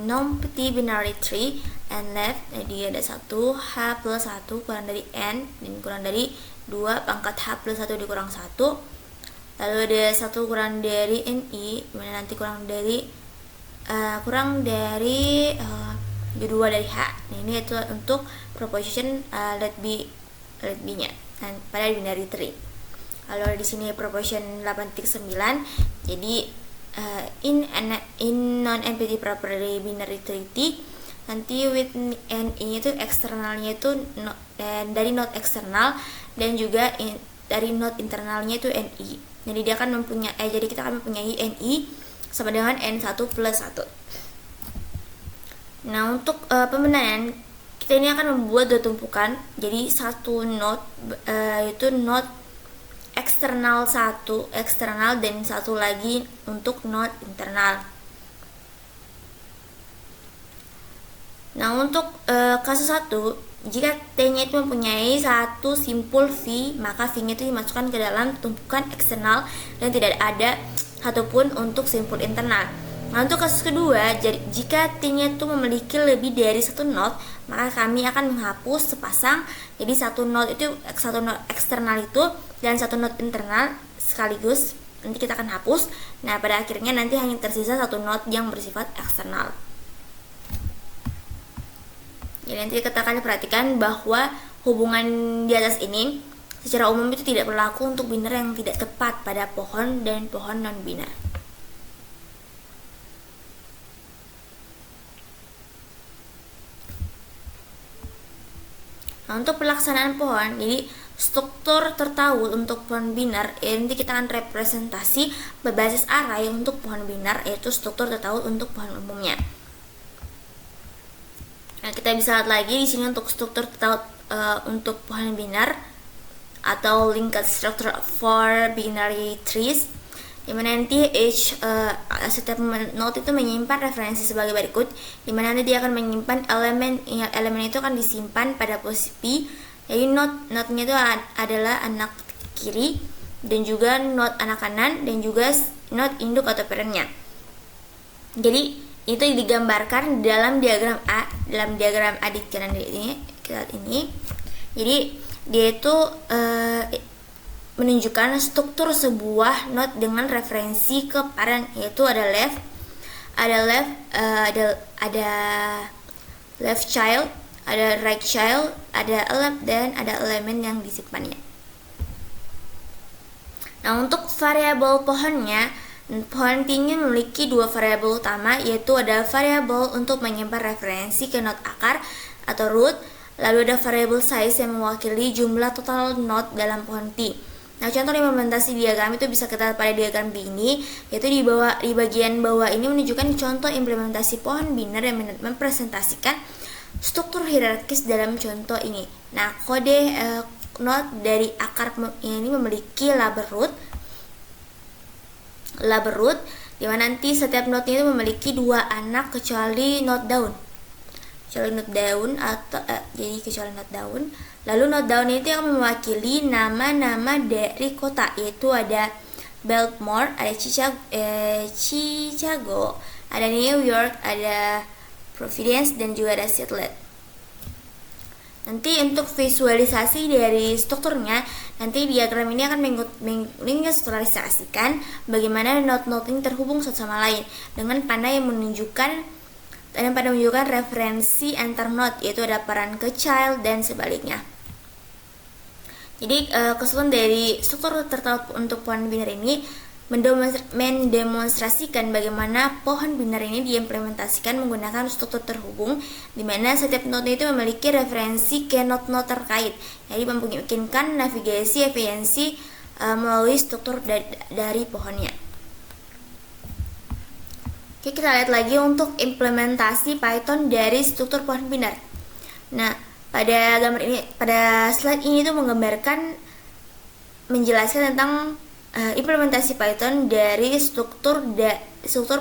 non-petty binary tree and left. Jadi ada 1 H plus 1 kurang dari N dan kurang dari 2 pangkat H plus 1 dikurang 1. Lalu ada 1 kurang dari NI, dimana nanti kurang dari 2 dari H. Nah, ini itu untuk proposition let B nya pada binary tree. Kalau di sini proportion 8.9, jadi in non-empty properly binary tree T, nanti with NI itu eksternalnya itu dari node eksternal dan juga dari node internalnya itu NI. Jadi dia akan jadi kita akan mempunyai NI sama dengan N1 plus 1. Nah, untuk pembenaran kita ini akan membuat 2 tumpukan. Jadi satu node itu node eksternal dan satu lagi untuk node internal. Nah, untuk kasus 1, jika T-nya itu mempunyai satu simpul V, maka V-nya itu dimasukkan ke dalam tumpukan eksternal dan tidak ada satupun untuk simpul internal. Nah, untuk kasus kedua, jika T-nya itu memiliki lebih dari satu node, maka kami akan menghapus sepasang. Jadi satu node eksternal itu dan satu node internal sekaligus nanti kita akan hapus. Nah, pada akhirnya nanti hanya tersisa satu node yang bersifat eksternal. Jadi nanti kita akan perhatikan bahwa hubungan di atas ini secara umum itu tidak berlaku untuk biner yang tidak tepat pada pohon dan pohon non-biner. Nah, untuk pelaksanaan pohon, jadi struktur tertaut untuk pohon biner, nanti kita akan representasi berbasis array untuk pohon biner, yaitu struktur tertaut untuk pohon umumnya. Nah, kita bisa lihat lagi di sini untuk struktur tertaut untuk pohon biner atau linked structure for binary trees, dimana nanti setiap node itu menyimpan referensi sebagai berikut, dimana nanti dia akan menyimpan elemen itu akan disimpan pada posisi P. Jadi node-nya itu adalah anak kiri dan juga node anak kanan dan juga node induk atau parentnya. Jadi itu digambarkan dalam diagram A di kanan ini. Jadi dia itu menunjukkan struktur sebuah node dengan referensi ke parent, yaitu ada left child, ada right child, ada elem dan ada elemen yang disimpannya. Nah, untuk variabel pohonnya, pohon T-nya memiliki 2 variabel utama, yaitu ada variabel untuk menyimpan referensi ke node akar atau root, lalu ada variabel size yang mewakili jumlah total node dalam pohon T. Nah, contoh implementasi diagram itu bisa kita lihat pada diagram B ini, yaitu di bagian bawah ini menunjukkan contoh implementasi pohon biner yang mempresentasikan struktur hierarkis dalam contoh ini. Nah, kode node dari akar ini memiliki label root, di mana nanti setiap node itu memiliki 2 anak kecuali node daun. kecuali not down atau jadi kecuali not down. Lalu not down itu yang mewakili nama-nama dari kota, yaitu ada Baltimore, ada Chicago, ada New York, ada Providence, dan juga ada Seattle. Nanti untuk visualisasi dari strukturnya, nanti diagram ini akan menginstruksikan bagaimana not-not ini terhubung satu sama lain dengan panah yang menunjukkan referensi antar not, yaitu ada peran ke child dan sebaliknya. Jadi keseluruhan dari struktur tertentu untuk pohon biner ini mendemonstrasikan bagaimana pohon biner ini diimplementasikan menggunakan struktur terhubung, di mana setiap not itu memiliki referensi ke not-not terkait, jadi memungkinkan navigasi efisiensi melalui struktur dari pohonnya. Oke, kita lihat lagi untuk implementasi Python dari struktur pohon biner. Nah, pada slide ini tuh menjelaskan tentang implementasi Python dari struktur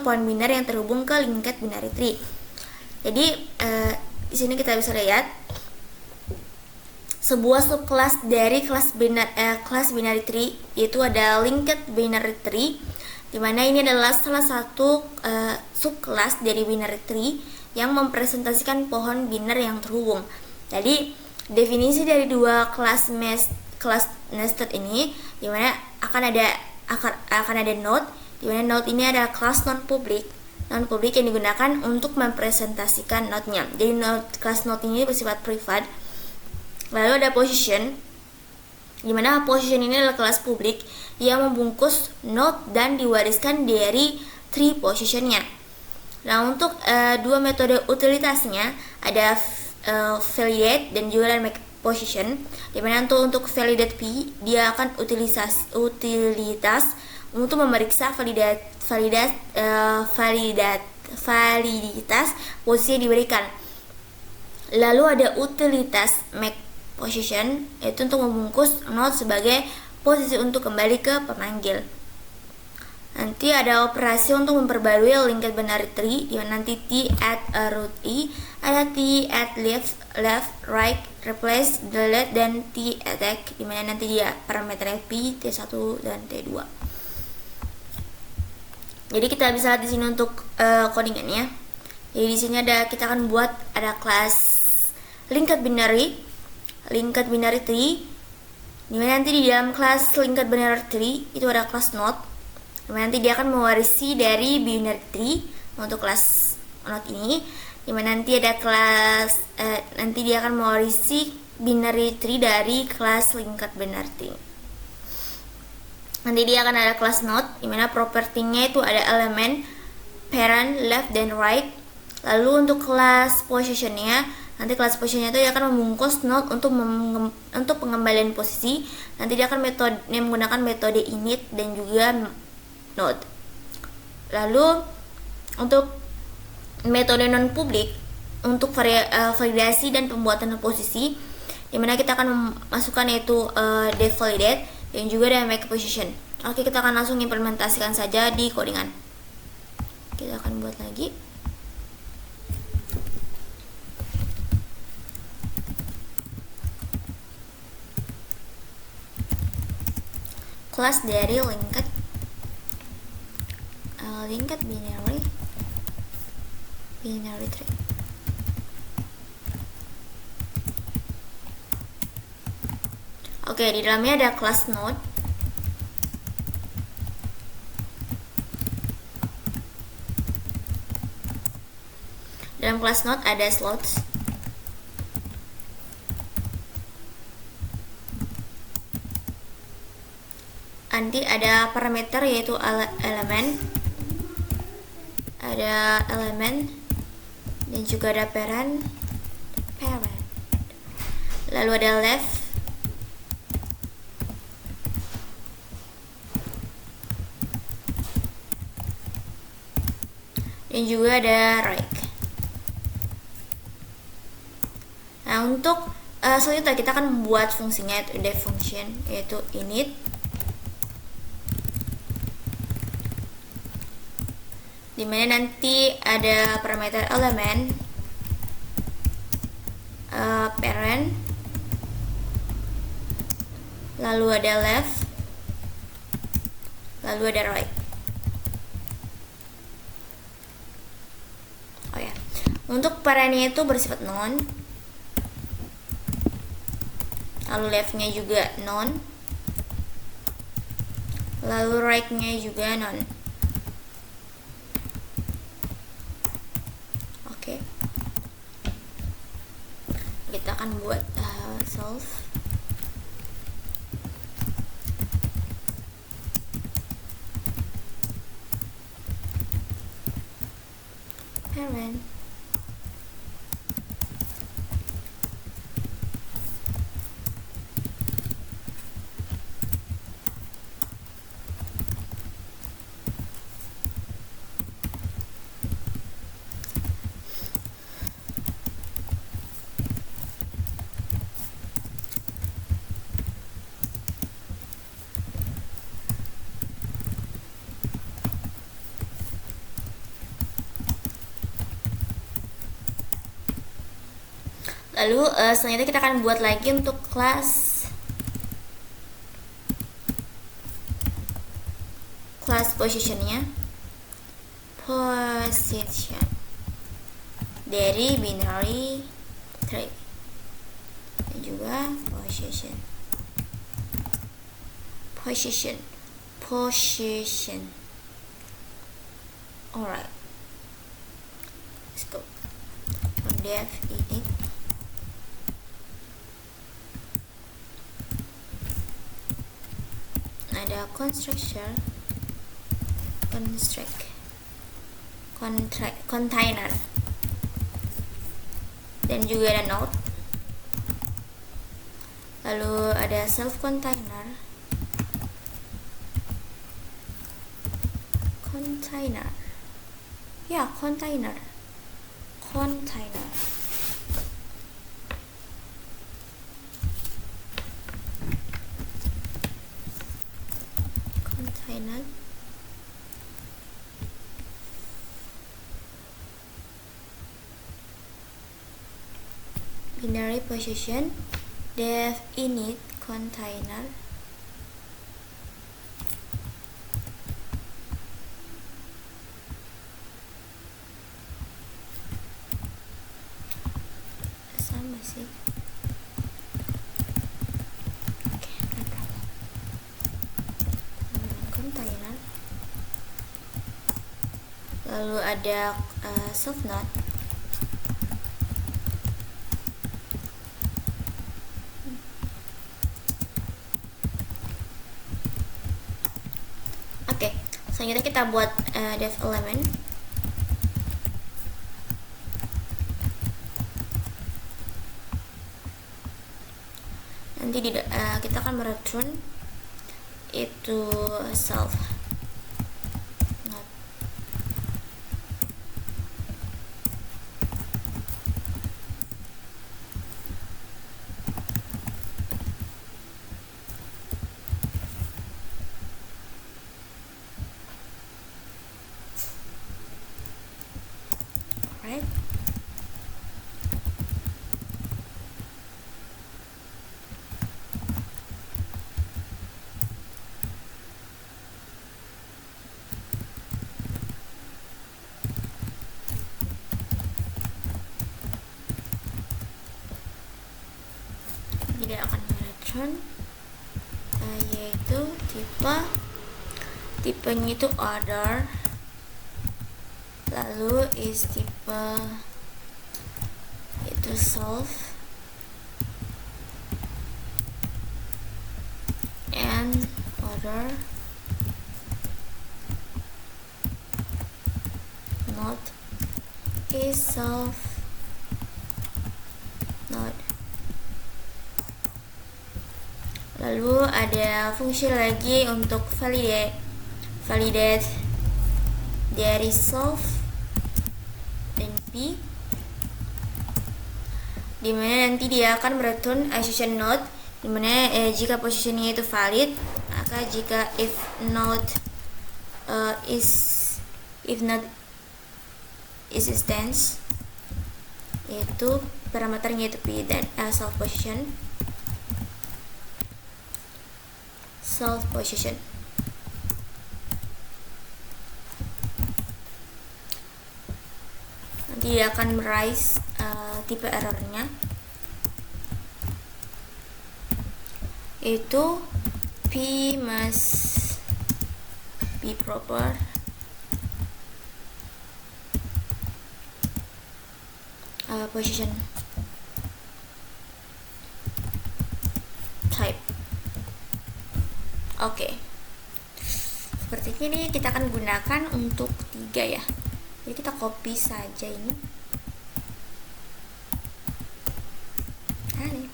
pohon biner yang terhubung ke linked binary tree. Jadi di sini kita bisa lihat sebuah subkelas dari kelas binary tree, yaitu ada linked binary tree, di mana ini adalah salah satu subkelas dari binary tree yang mempresentasikan pohon biner yang terhubung. Jadi definisi dari dua kelas nested ini, di mana akan ada node, di mana node ini adalah kelas non public yang digunakan untuk mempresentasikan node-nya. Jadi kelas node ini bersifat privat. Lalu ada position, di mana position ini adalah kelas publik yang membungkus node dan diwariskan dari tree positionnya. Nah, untuk dua metode utilitasnya ada validate dan juga make position, dimana untuk validate P dia akan utilitas untuk memeriksa validitas posisi yang diberikan. Lalu ada utilitas make position, yaitu untuk membungkus node sebagai posisi untuk kembali ke pemanggil. Nanti ada operasi untuk memperbarui linked binary tree, di mana nanti t add a root i, ada t add left, right, replace, delete, dan t attack, di mana nanti dia parameternya p, t1 dan t2. Jadi kita bisa lihat di sini untuk codingannya. Jadi di sini kita akan buat ada kelas linked binary tree, di mana nanti di dalam kelas linked binary tree itu ada kelas node, dimana nanti dia akan mewarisi dari binary tree untuk kelas node ini, dimana nanti ada kelas nanti dia akan mewarisi binary tree dari kelas linked binary tree. Nanti dia akan ada kelas node, dimana propertinya itu ada elemen parent, left, dan right. Lalu untuk kelas positionnya, nanti kelas positionnya itu dia akan membungkus node untuk pengembalian posisi. Nanti dia akan menggunakan metode init dan juga node. Lalu untuk metode non publik untuk validasi dan pembuatan posisi, dimana kita akan memasukkan yaitu devalidate dan juga ada make position. Oke, kita akan langsung implementasikan saja di codingan. Kita akan buat lagi. Kelas dari linked binary tree. Oke, di dalamnya ada kelas node. Dalam kelas node ada slots. Nanti ada parameter yaitu elemen, dan juga ada parent. Lalu ada left, dan juga ada right. Nah, untuk selanjutnya kita akan membuat fungsinya, yaitu def function, yaitu init, dimana nanti ada parameter elemen, parent, lalu ada left, lalu ada right. Oh ya, untuk parentnya itu bersifat non, lalu leftnya juga non, lalu right-nya juga non. Oke, kita akan buat solve. Parent, lalu selanjutnya kita akan buat lagi untuk class positionnya, position dari binary tree, dan juga position. Alright, let's go. Def init, ada container, dan juga ada node, lalu ada self container, ya container, binary position, def init container, sama sih. Oke, container, lalu ada self node, selanjutnya kita buat def element. Nanti kita akan mereturn itu self node. Right. Tidak akan mereturn yaitu tipenya itu order, lalu is tipe itu solve, and order not is solve not. Lalu ada fungsi lagi untuk validate dari solve dan p, dimana nanti dia akan mereturn assumption node, dimana jika positionnya itu valid, maka jika if not existence, yaitu parameternya itu p dan self position. Nanti dia akan merise tipe errornya, itu p must be proper position type. Oke. Seperti ini kita akan gunakan untuk 3 ya. Jadi kita copy saja ini. Nih.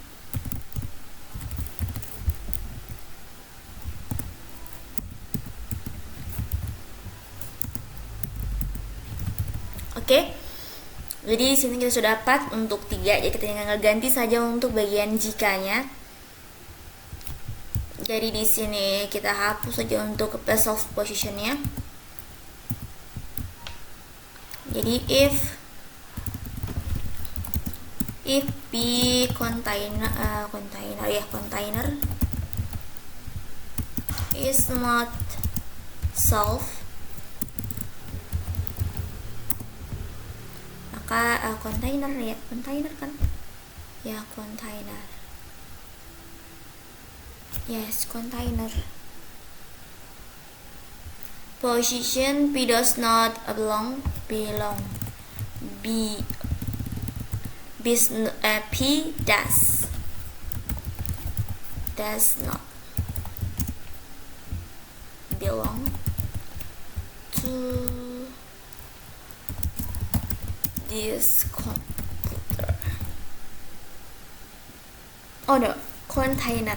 Oke. Jadi sini kita sudah dapat untuk 3. Jadi kita tinggal ganti saja untuk bagian jikanya. Jadi di sini kita hapus saja untuk self positionnya. Jadi if p container is not self, maka container kan ya, container. Yes, container. Position p does not belong. P does not belong to this computer. Oh no, container.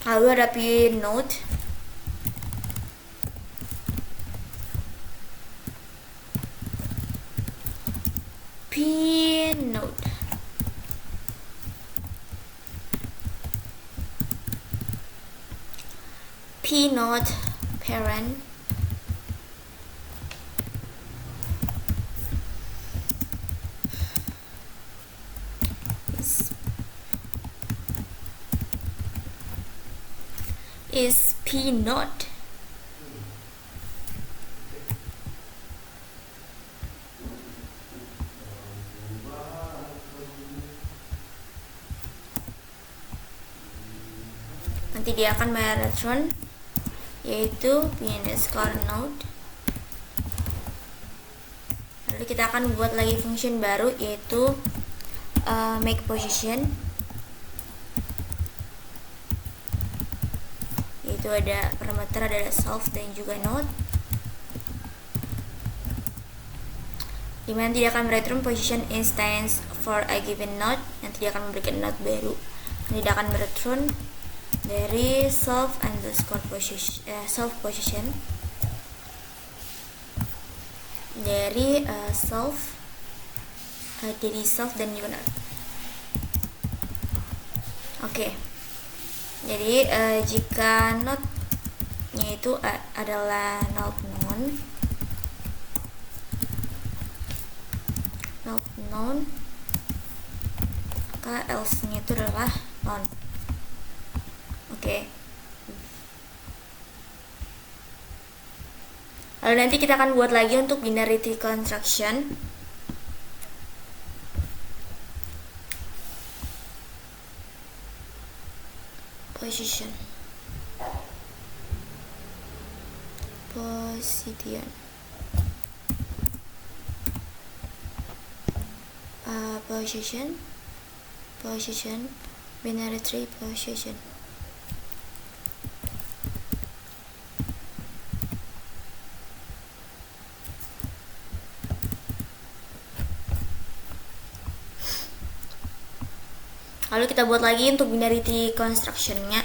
Lalu ada p-node. P-node parent is p-node. Nanti dia akan mereturn yaitu p_node. Lalu kita akan buat lagi function baru yaitu make position. Itu ada parameter, ada self dan juga node. Dimana dia akan return position instance for a given node. Nanti dia akan memberikan node baru. Nanti dia akan return dari self position dari self dan juga node. Oke. Jadi jika node-nya itu adalah node known, maka else-nya itu adalah non. Oke. Lalu nanti kita akan buat lagi untuk binary tree construction. Position binary tree position. Lalu kita buat lagi untuk binary tree konstruktornya.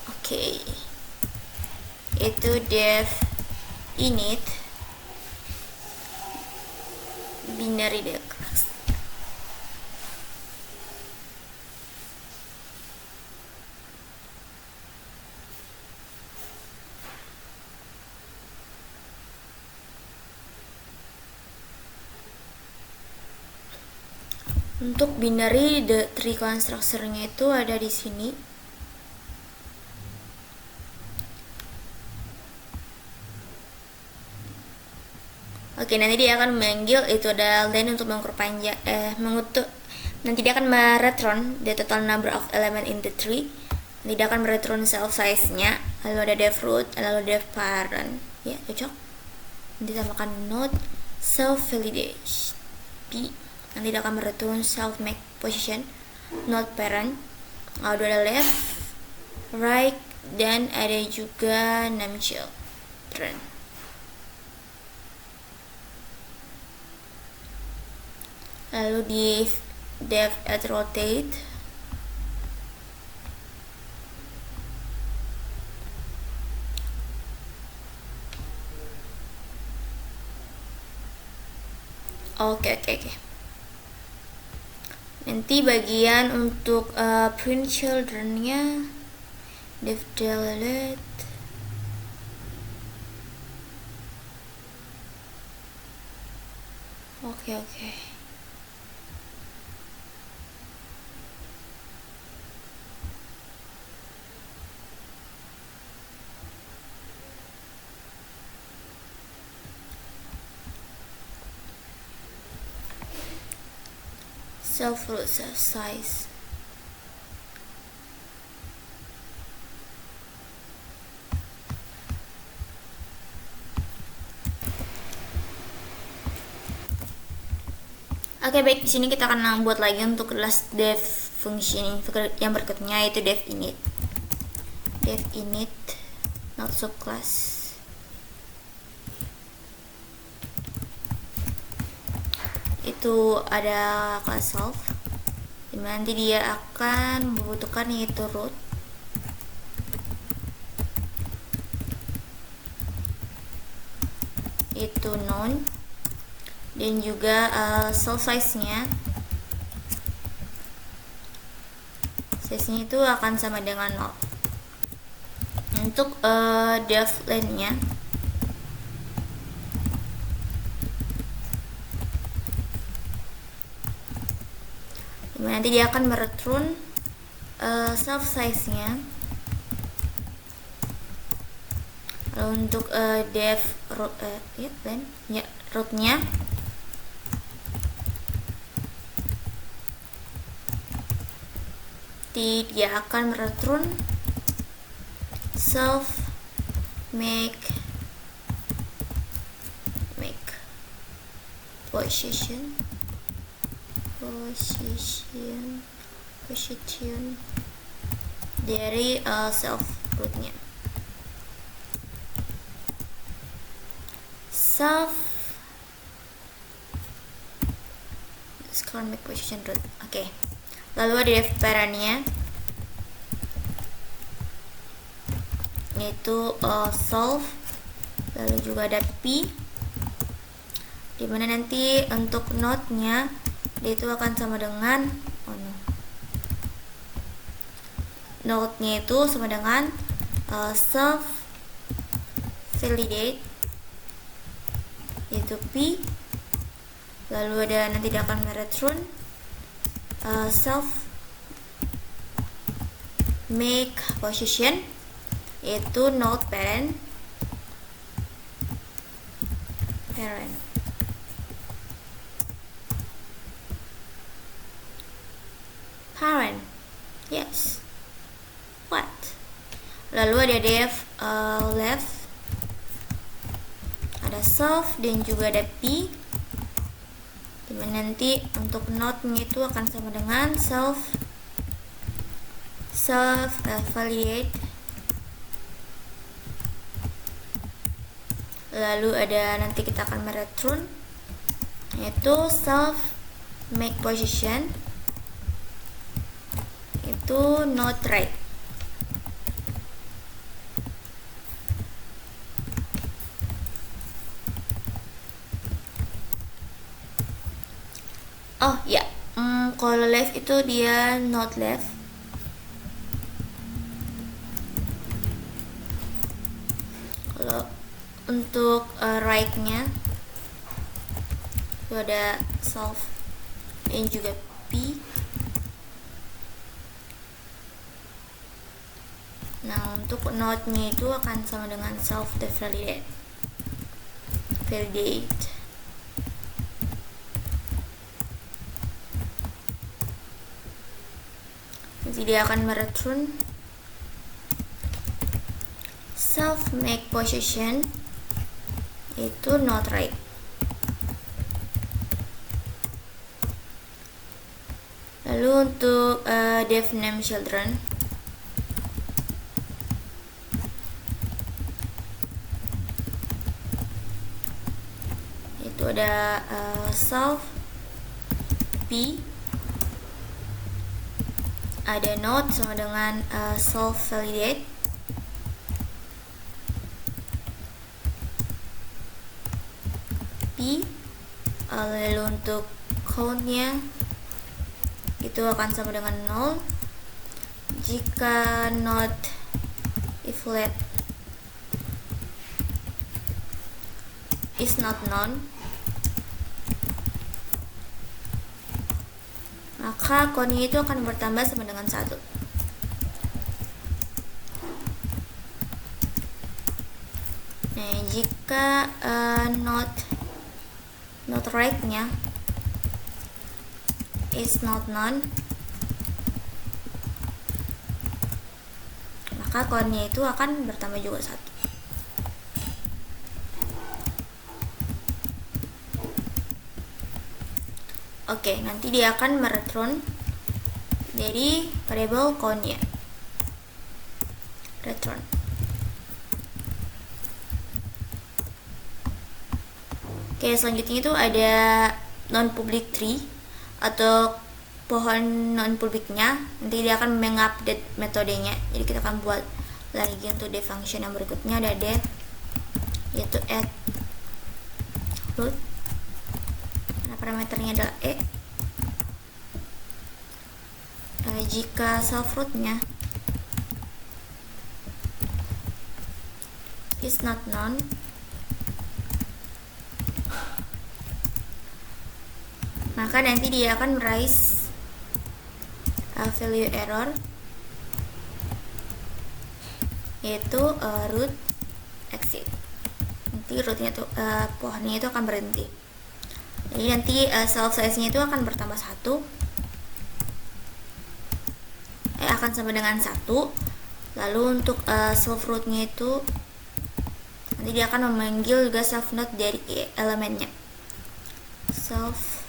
Oke. Itu def init binary Untuk binary the tree constructor-nya itu ada di sini. Oke, nanti dia akan memanggil itu ada len untuk memperpanjang nanti dia akan mereturn the total number of element in the tree. Nanti dia akan mereturn self size-nya, lalu ada def root, lalu def parent. Ya, cocok. Nanti tambahkan node self validate p. Nanti dia akan mereturn self make position node parent. Lalu ada left, right, dan ada juga num children. Lalu di def at rotate oke. Nanti bagian untuk print children-nya def delete oke. Self root self size. Oke, baik, di sini kita akan buat lagi untuk kelas def function yang berikutnya, yaitu def init. Def init not subclass. Itu ada class self, dimana nanti dia akan membutuhkan yaitu root, itu non, dan juga self size-nya. Size-nya itu akan sama dengan 0. Untuk def len-nya nanti dia akan mereturn self size-nya. Lalu untuk def root-nya dia akan mereturn self make position dari self root-nya. Self sekarang make position root. Oke. Lalu ada def parent-nya, yaitu self, lalu juga ada p, dimana nanti untuk node-nya dia itu akan sama dengan node-nya itu sama dengan self validate, yaitu p, lalu ada nanti dia akan mereturn self make position, yaitu node parent. Yes, what, lalu ada def left, ada self, dan juga ada p, dimana nanti untuk node-nya itu akan sama dengan self validate, lalu ada nanti kita akan mereturn yaitu self make position, itu node right. Oh ya, kalau left itu dia node left. Kalau untuk right-nya itu ada self dan juga p, Nah, untuk node-nya itu akan sama dengan self validate. Nanti dia akan mereturn self make position itu not right. Lalu untuk def name children itu ada self p, ada node sama dengan self validate, p, lalu untuk count-nya itu akan sama dengan 0 jika not if let is not known, maka count-nya itu akan bertambah sama dengan 1. Nah, jika not right-nya is not known, maka count-nya itu akan bertambah juga 1. Oke, nanti dia akan mereturn dari variable count-nya. Return. Oke, selanjutnya itu ada non-public tree atau pohon non-publicnya. Nanti dia akan mengupdate metodenya. Jadi kita akan buat lagi untuk def function yang berikutnya, ada def yaitu add root. Nah, parameternya adalah e. Jika self root-nya is not known, maka nanti dia akan raise value error yaitu root exit. Nanti rootnya itu pohonnya itu akan berhenti. Jadi nanti self size nya itu akan bertambah 1, akan sama dengan 1. Lalu untuk self root nya itu nanti dia akan memanggil juga self node dari elemennya. Self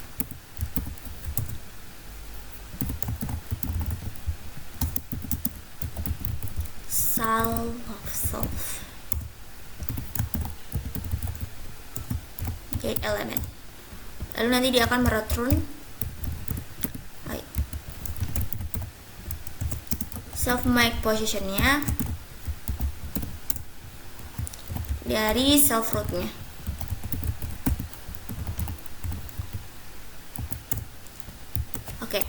self jadi elemen. Lalu nanti dia akan mereturn self make positionnya dari self root-nya. Oke.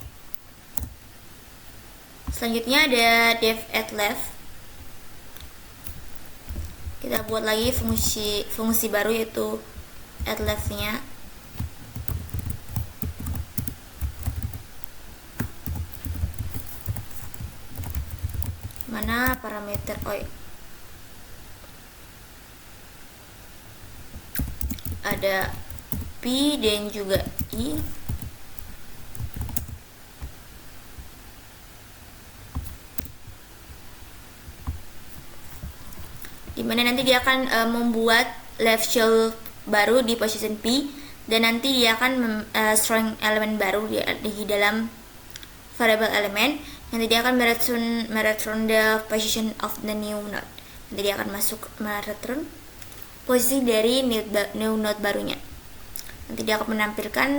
Selanjutnya ada def add left. Kita buat lagi fungsi baru yaitu add left-nya. Mana parameter ada p dan juga i. Dimana nanti dia akan membuat left child baru di position p, dan nanti dia akan storing elemen baru di dalam variable element. Nanti dia akan mereturn the position of the new node. Nanti dia akan mereturn posisi dari new node barunya. Nanti dia akan menampilkan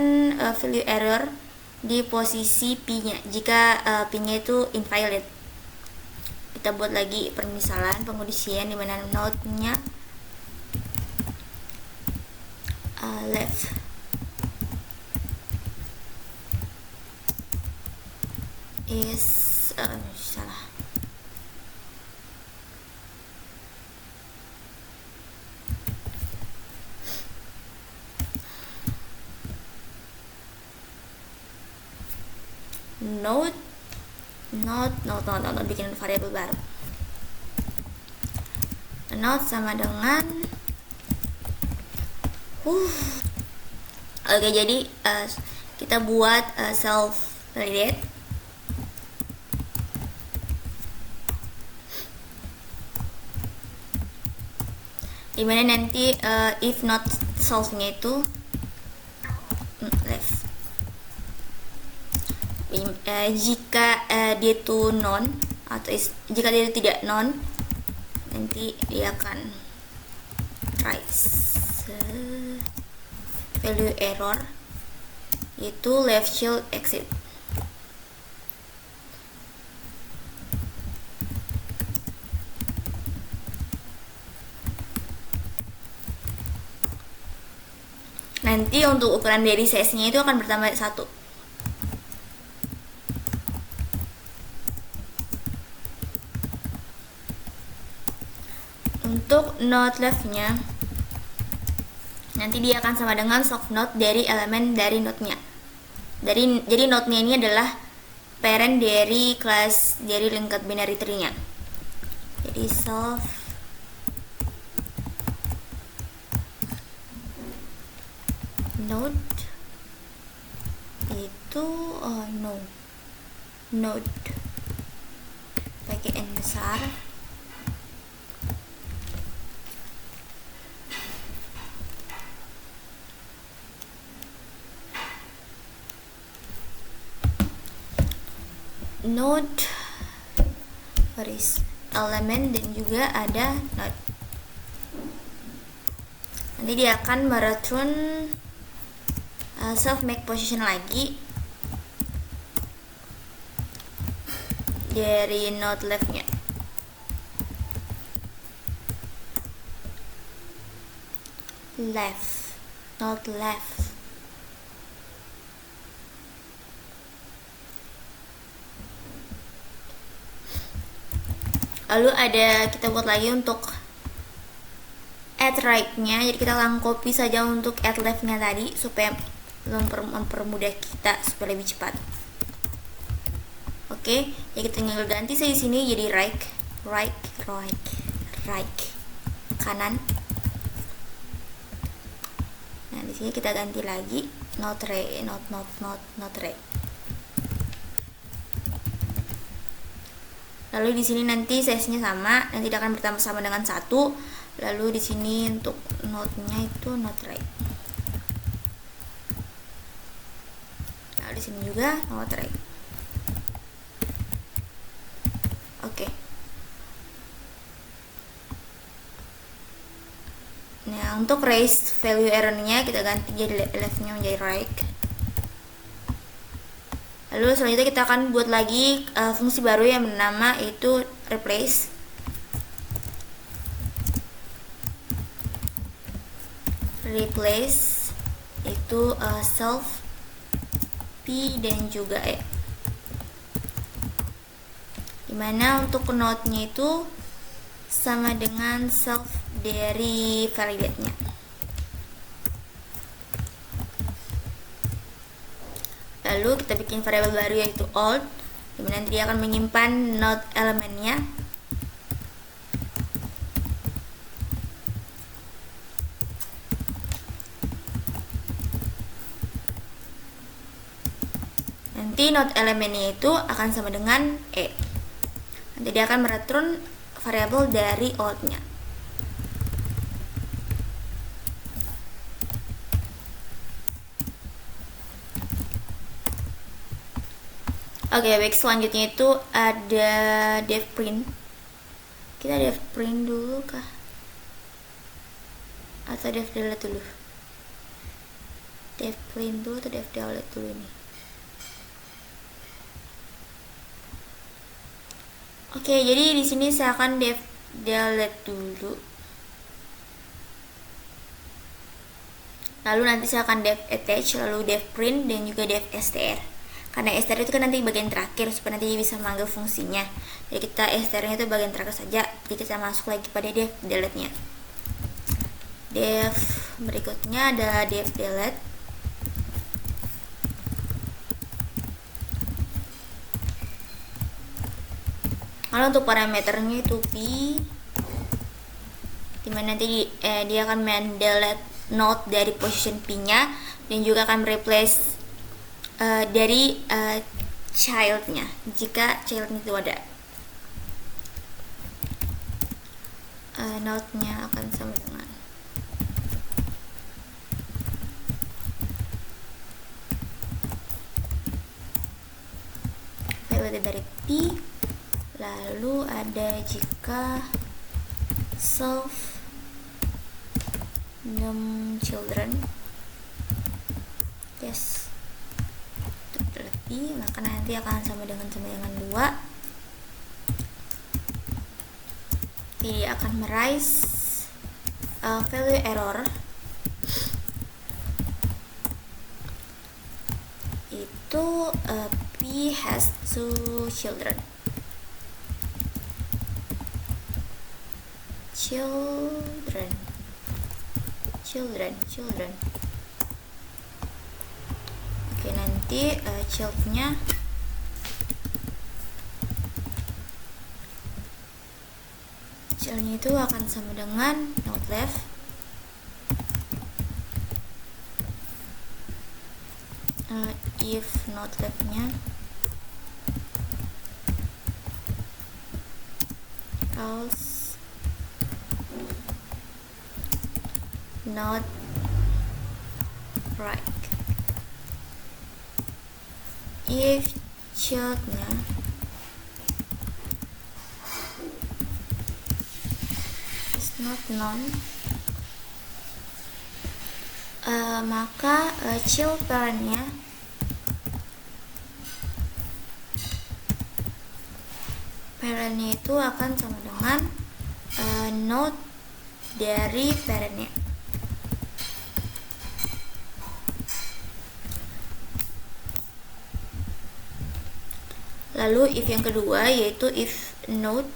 value error di posisi p-nya jika p-nya itu invalid. Kita buat lagi permisalan pengondisian di mana node-nya left is salah. Node bikin variabel baru. not sama dengan Oke, jadi kita buat self validate. Dimana nanti if not self-nya itu left. Jika dia itu non atau jika dia tidak non, nanti dia akan rise value error, yaitu left child exit. Nanti untuk ukuran dari size-nya itu akan bertambah 1. Untuk node left-nya, nanti dia akan sama dengan soft node dari elemen dari node-nya. Jadi node-nya ini adalah parent dari kelas dari linked binary tree-nya. Jadi soft node itu node pakai n besar. Node elemen dan juga ada node. Nanti dia akan mereturn self make position lagi dari node left-nya. Node left. Lalu kita buat lagi untuk add right-nya, jadi kita langsung copy saja untuk add left-nya tadi supaya mempermudah kita supaya lebih cepat. Oke, ya kita tinggal ganti saja di sini jadi right kanan. Nah, di sini kita ganti lagi not right. Lalu di sini nanti size-nya sama, nanti akan bertambah sama dengan 1. Lalu di sini untuk node-nya itu not right. Lalu di sini juga not right. Oke. Nah, untuk raise value error-nya kita ganti jadi left-nya menjadi right. Lalu selanjutnya kita akan buat lagi fungsi baru yang bernama itu replace. Itu self p dan juga e. Dimana untuk node-nya itu sama dengan self dari validate-nya. Lalu kita bikin variabel baru yaitu old, dimana nanti dia akan menyimpan node elemennya. Nanti node elemennya itu akan sama dengan e. Nanti dia akan mereturn variabel dari old-nya. Oke, baik, selanjutnya itu ada def print. Kita def print dulu kah? Atau def delete dulu? Def print dulu atau def delete dulu nih? Oke, jadi di sini saya akan def delete dulu. Lalu nanti saya akan def attach, lalu def print dan juga def str. Karena str itu kan nanti bagian terakhir supaya nanti bisa manggil fungsinya. Jadi kita str-nya itu bagian terakhir saja. Jadi kita masuk lagi pada def delete-nya. Def berikutnya ada def delete. Lalu untuk parameternya itu p nanti dia akan mendelete node dari position P-nya dan juga akan replace dari childnya jika childnya itu ada. Node-nya akan sama dengan value dari P, lalu ada jika self num children, yes, itu berarti maka nanti akan sama dengan 2. Jadi akan merise value error itu P has 2 children. Oke, nanti childnya itu akan sama dengan node left if node leftnya else node right, if childnya not known, maka child parentnya itu akan sama dengan node dari parentnya. Lalu if yang kedua yaitu if node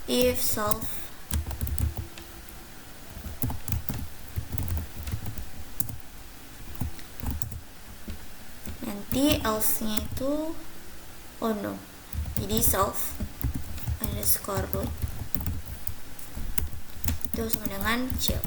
if self nanti else-nya itu no, jadi self underscore root itu sama dengan child.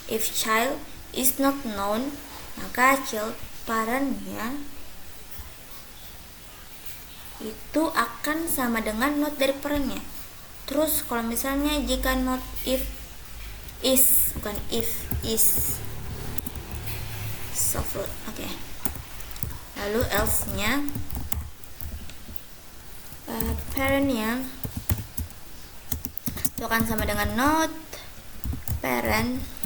If child is not known, maka child parentnya itu akan sama dengan node dari parentnya. Terus kalau misalnya jika node if is soft root, oke. Lalu else-nya parentnya itu akan sama dengan node parent.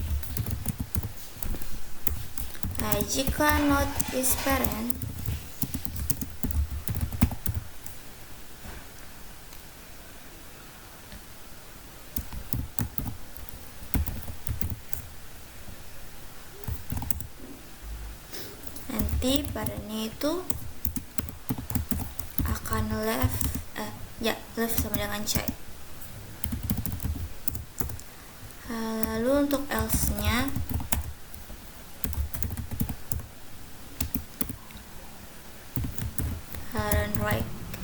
Jika node is parent, nanti parentnya itu akan left sama dengan child. Lalu untuk else-nya parent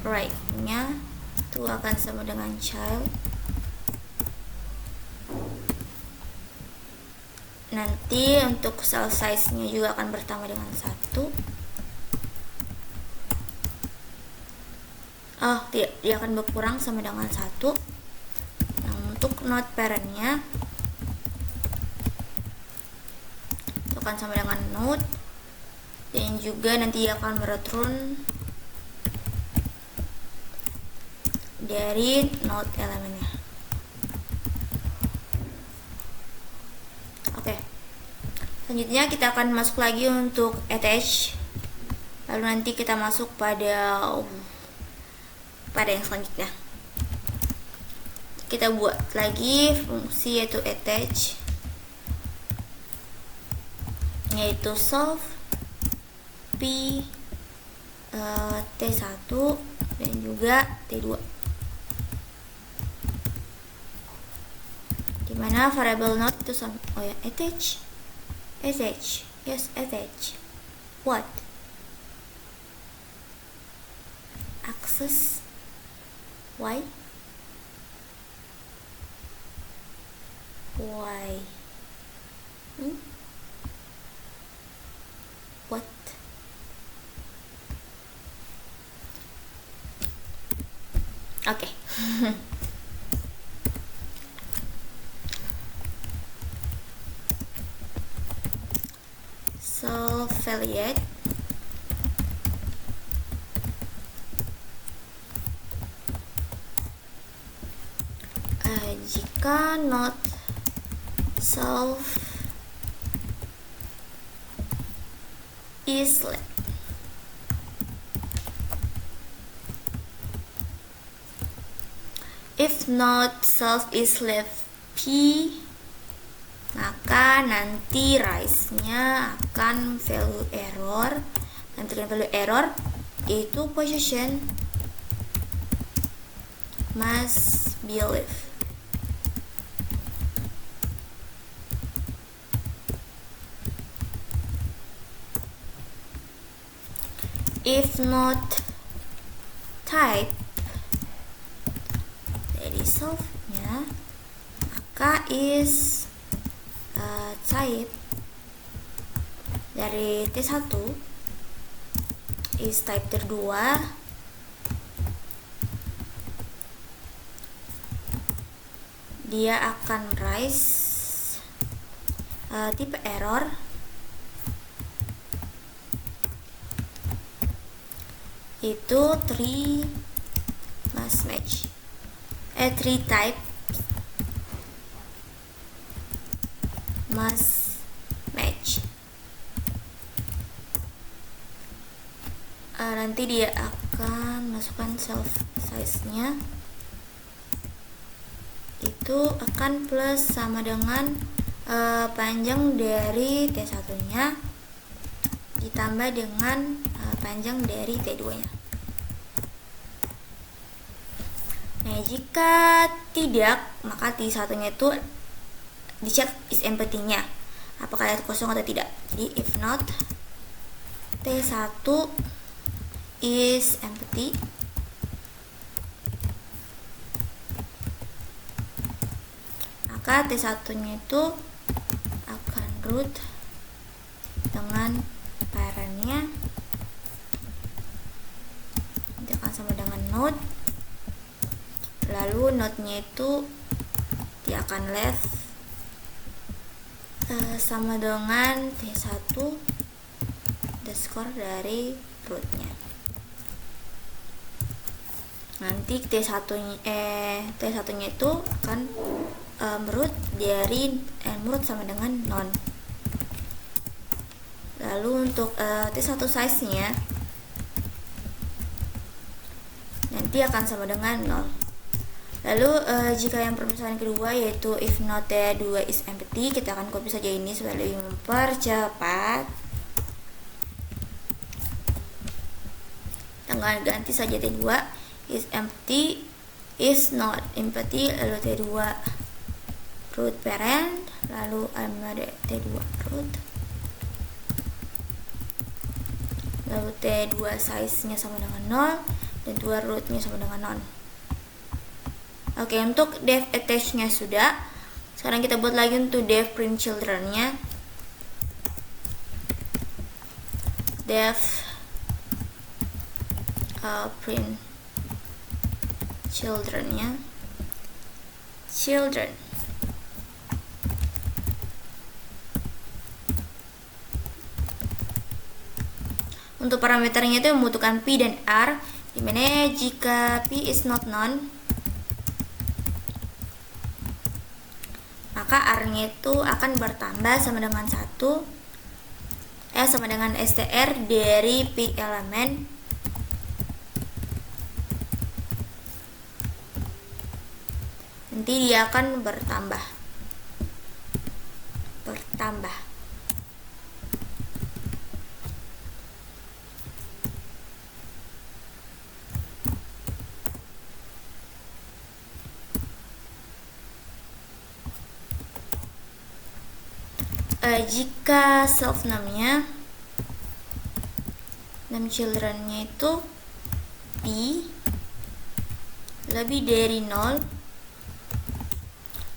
right-nya itu akan sama dengan child. Nanti untuk cell size-nya juga akan bertambah dengan 1. Tidak, dia akan berkurang sama dengan 1. Nah, untuk node parent-nya itu akan sama dengan node, dan juga nanti dia akan mereturn dari node elemennya. Oke. Selanjutnya kita akan masuk lagi untuk attach. Lalu nanti kita masuk pada yang selanjutnya. Kita buat lagi fungsi yaitu attach. yaitu solve P T1 dan juga T2, dimana variable node itu sama, attach, yes, attach what, access y, what, oke. Solve validate jika not solve is left. If not solve is left P, maka nanti rise-nya akan value error. Nanti value error itu position must be left. If not type dari solve-nya, maka is type dari T1 is type T2, dia akan rise tipe error itu 3 must match, 3 type must match. Nanti dia akan masukkan self size-nya itu akan plus sama dengan panjang dari T1-nya ditambah dengan panjang dari T2-nya. Nah, jika tidak, maka T1-nya itu dicek is empty-nya, apakah itu kosong atau tidak. Jadi if not T1 is empty, maka T1-nya itu akan root dengan parentnya, nanti akan sama dengan node, lalu node-nya itu dia akan left sama dengan T1 underscore dari rootnya. Nanti T1-nya itu akan root dari root sama dengan non. Lalu untuk T1 size-nya nanti akan sama dengan 0. Lalu jika yang permasalahan kedua yaitu if not T2 is empty, kita akan copy saja ini supaya lebih mempercepat. Kita ganti saja T2 is empty, is not empty, lalu T2 root parent, lalu ada T2 root, lalu T2 size-nya sama dengan 0 dan 2 root-nya sama dengan 0. Oke, untuk def attach-nya sudah. Sekarang kita buat lagi untuk def print children-nya. Def print children-nya. Children. Untuk parameternya itu membutuhkan P dan R, dimana jika P is not none, maka R-nya itu akan bertambah sama dengan 1 sama dengan str dari P elemen nanti dia akan bertambah. jika self name-nya, name children-nya itu p lebih dari 0,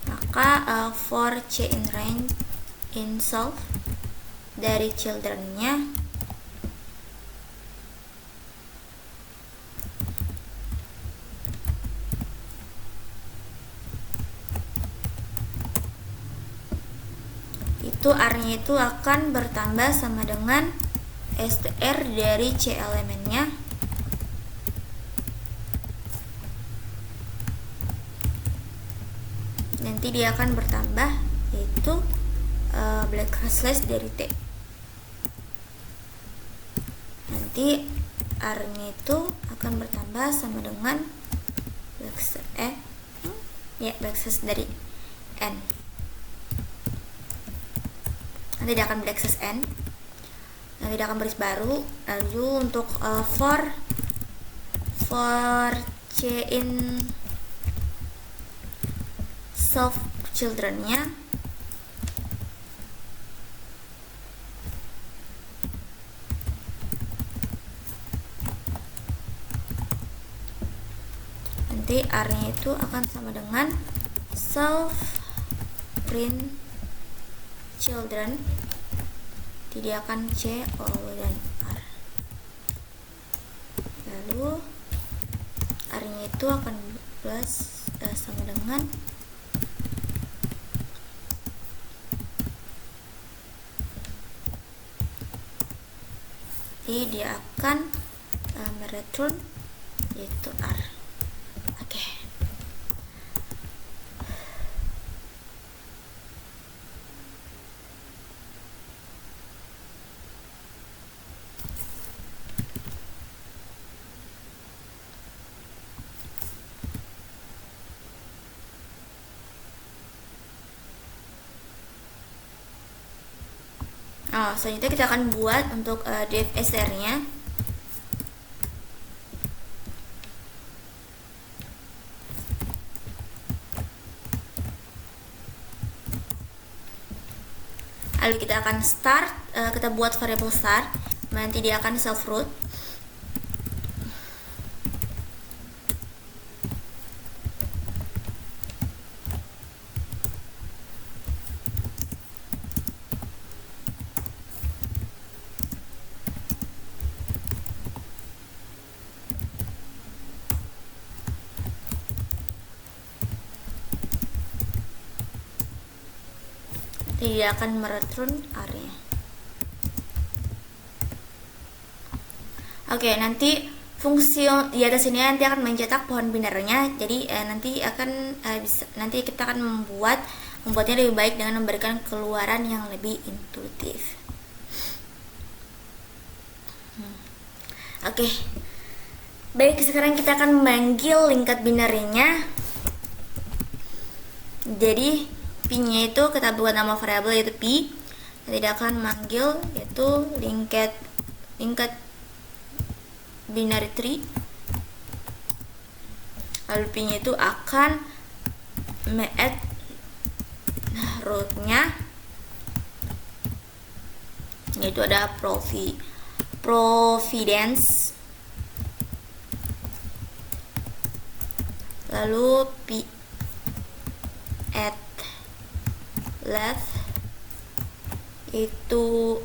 maka for c in range in self dari children-nya itu R-nya itu akan bertambah sama dengan str dari C elemennya nanti dia akan bertambah yaitu black slash dari T. Nanti R-nya itu akan bertambah sama dengan black slash dari N. Nanti dia akan black slash N. Nanti dia akan baris baru. Lalu untuk for C in self children-nya nanti R-nya itu akan sama dengan self print children, jadi akan C dan R. Lalu R-nya itu akan plus sama dengan jadi dia akan mereturn yaitu R. Oke. Selanjutnya kita akan buat untuk def str-nya. Lalu kita akan start, kita buat variable start, nanti dia akan self root. Dia akan mereturn area. Oke, nanti fungsi di atas ini nanti akan mencetak pohon binarnya. Jadi nanti kita akan membuatnya lebih baik dengan memberikan keluaran yang lebih intuitif. Oke. Baik, sekarang kita akan memanggil lingkar binarnya. Jadi P-nya itu kita buat nama variabel yaitu P. Nanti dia akan manggil yaitu linked binary tree. Lalu P-nya itu akan me-add root-nya, yaitu ada providence. Lalu P add left itu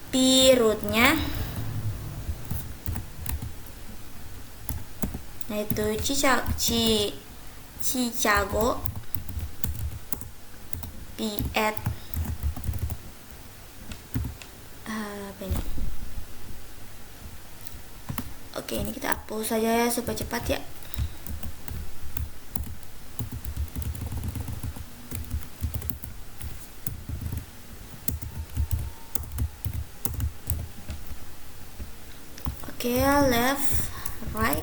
P root-nya, yaitu Chicago. P add apa ini? Oke, ini kita hapus saja ya supaya cepat ya. Oke, left, right.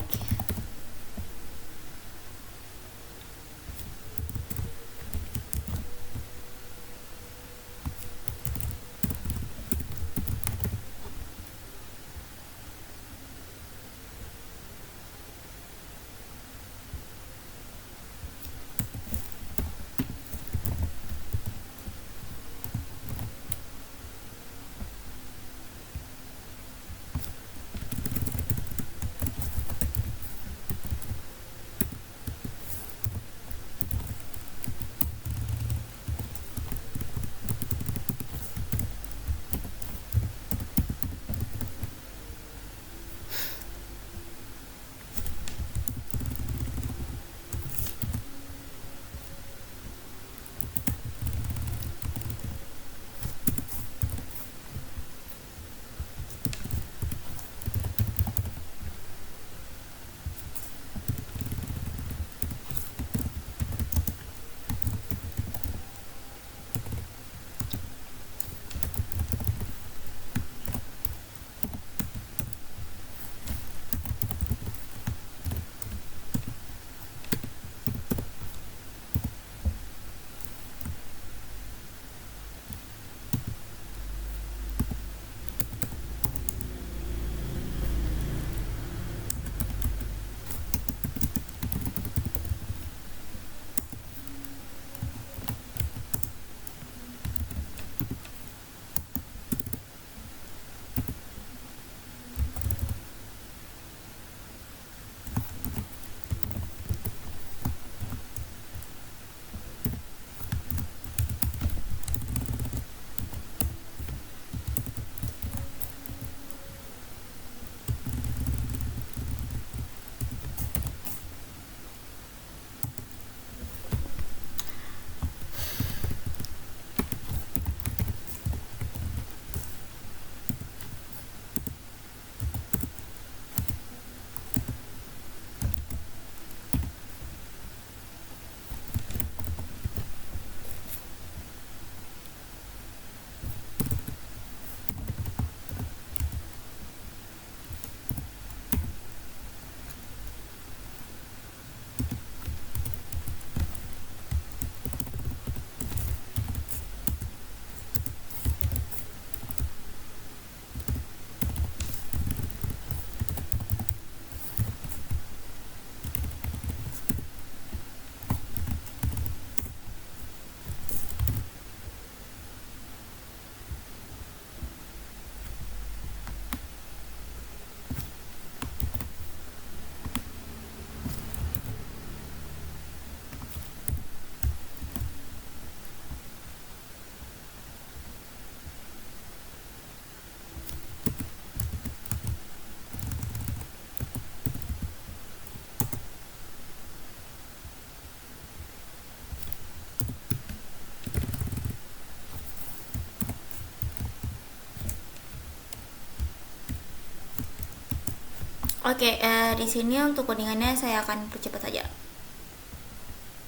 Oke, di sini untuk codingannya saya akan percepat saja.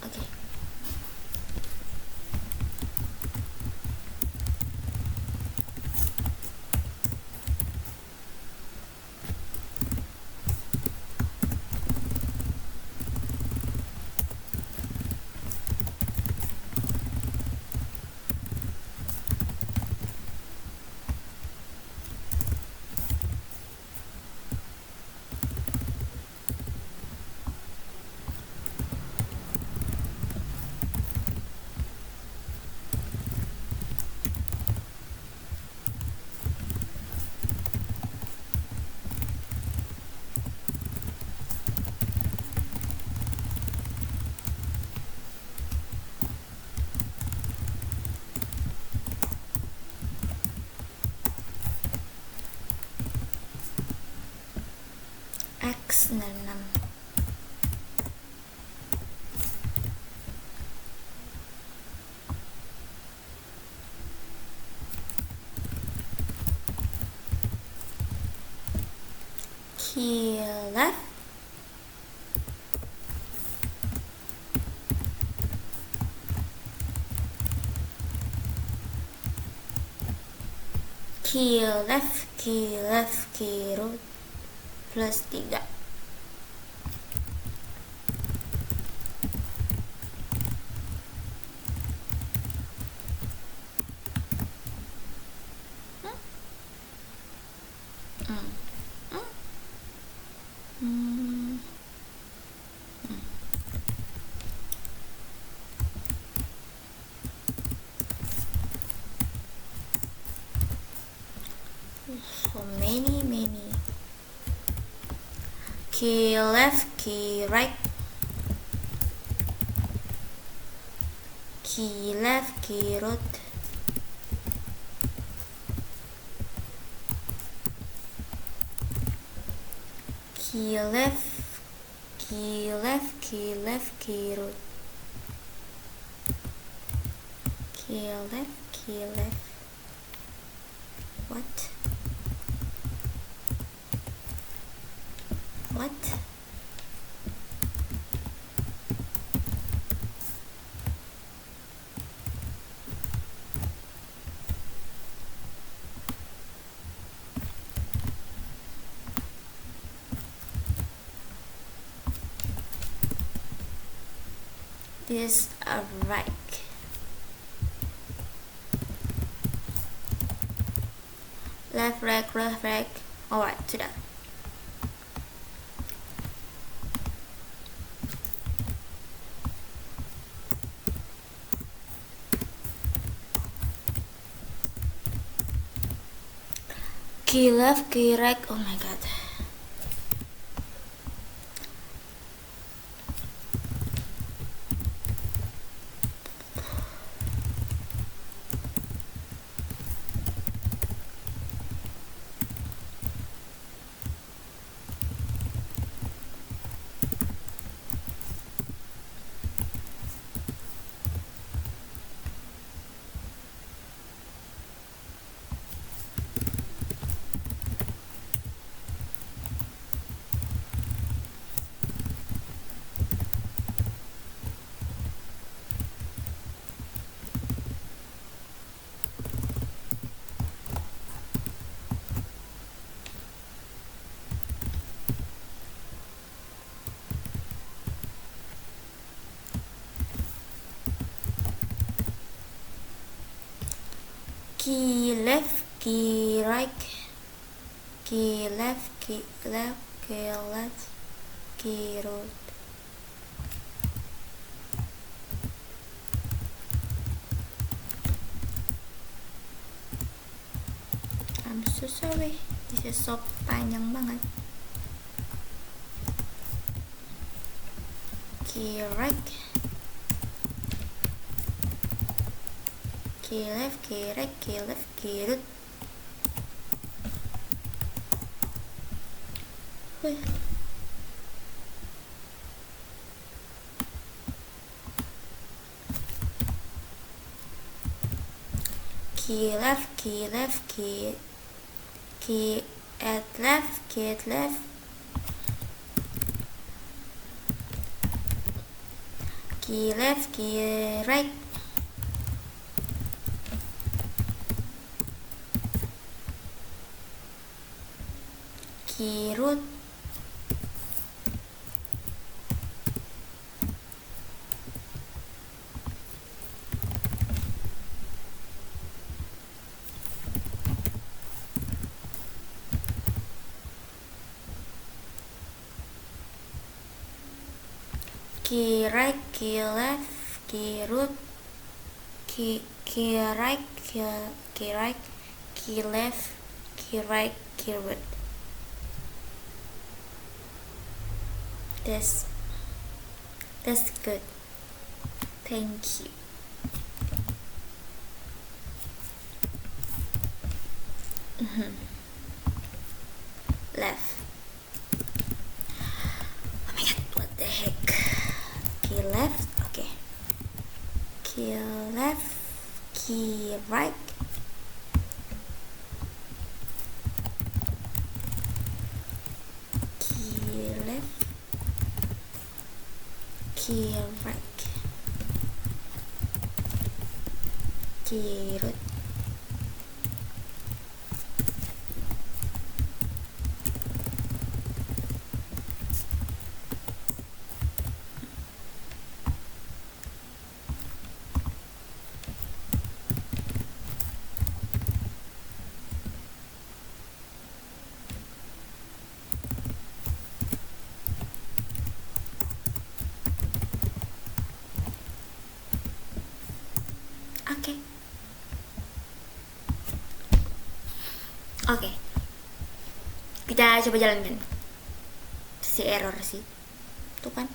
Oke. X66. Key left, key left, key left, key root plus 3. So many. Key left, key right, key left, key root, key left, key left, key left, key root, key left, key left. What? This right. Left, right. Alright, sudah. Key left, key right. Oh my god. Key left, key right, key left, key left, key left, key root. I'm so sorry, this is so panjang banget. Key right, key left, key right, key left, key root. Wih. Key left, key at left, key at left, key left, key right, key root, key right, key left, key root, key right, key right, key left, key right, key root. That's good. Thank you. Left. Oh my god, what the heck? Key left, okay. Key left, key right, key left, key right, key root. Oke. Oke. Kita coba jalankan. Si error sih. Tuh kan.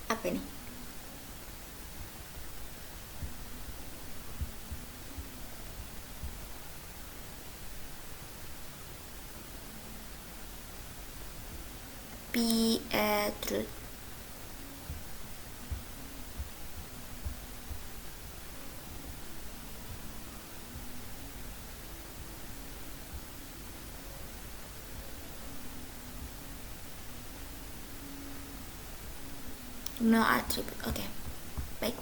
Apa ini? Truth. No attribute. Oke. Baik.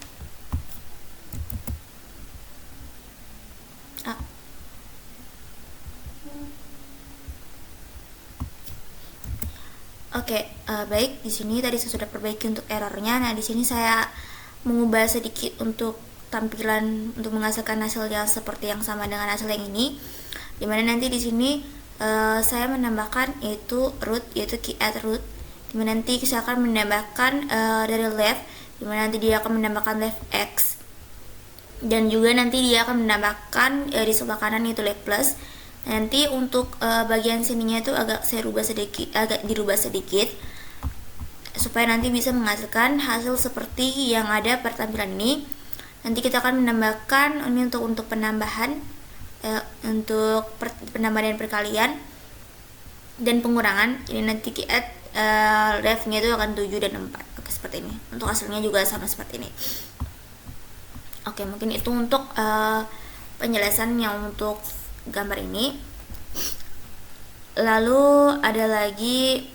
Oke, baik. Di sini tadi saya sudah perbaiki untuk errornya. Nah, di sini saya mengubah sedikit untuk tampilan untuk menghasilkan hasil yang seperti yang sama dengan hasil yang ini. Dimana nanti di sini saya menambahkan yaitu root, yaitu key add root. Dimana nanti saya akan menambahkan dari left, dimana nanti dia akan menambahkan left x, dan juga nanti dia akan menambahkan di sebelah kanan yaitu left plus. Nanti untuk bagian sininya itu agak dirubah sedikit supaya nanti bisa menghasilkan hasil seperti yang ada pada tampilan ini. Nanti kita akan menambahkan ini untuk penambahan penambahan dan perkalian dan pengurangan. Ini nanti key add left-nya itu akan 7 dan 4. Oke, seperti ini. Untuk hasilnya juga sama seperti ini. Oke, mungkin itu untuk penjelasan yang untuk gambar ini. Lalu ada lagi,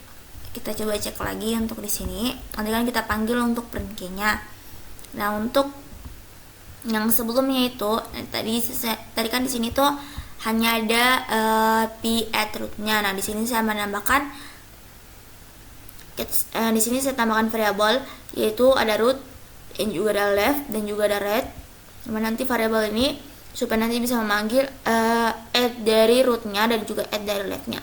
kita coba cek lagi untuk di sini. Nanti kan kita panggil untuk print key-nya. Nah, untuk yang sebelumnya itu tadi kan di sini tuh hanya ada p add root-nya. Nah, di sini saya menambahkan di sini saya tambahkan variabel yaitu ada root dan juga ada left dan juga ada right. Nanti variabel ini supaya nanti bisa memanggil add dari root-nya dan juga add dari left-nya.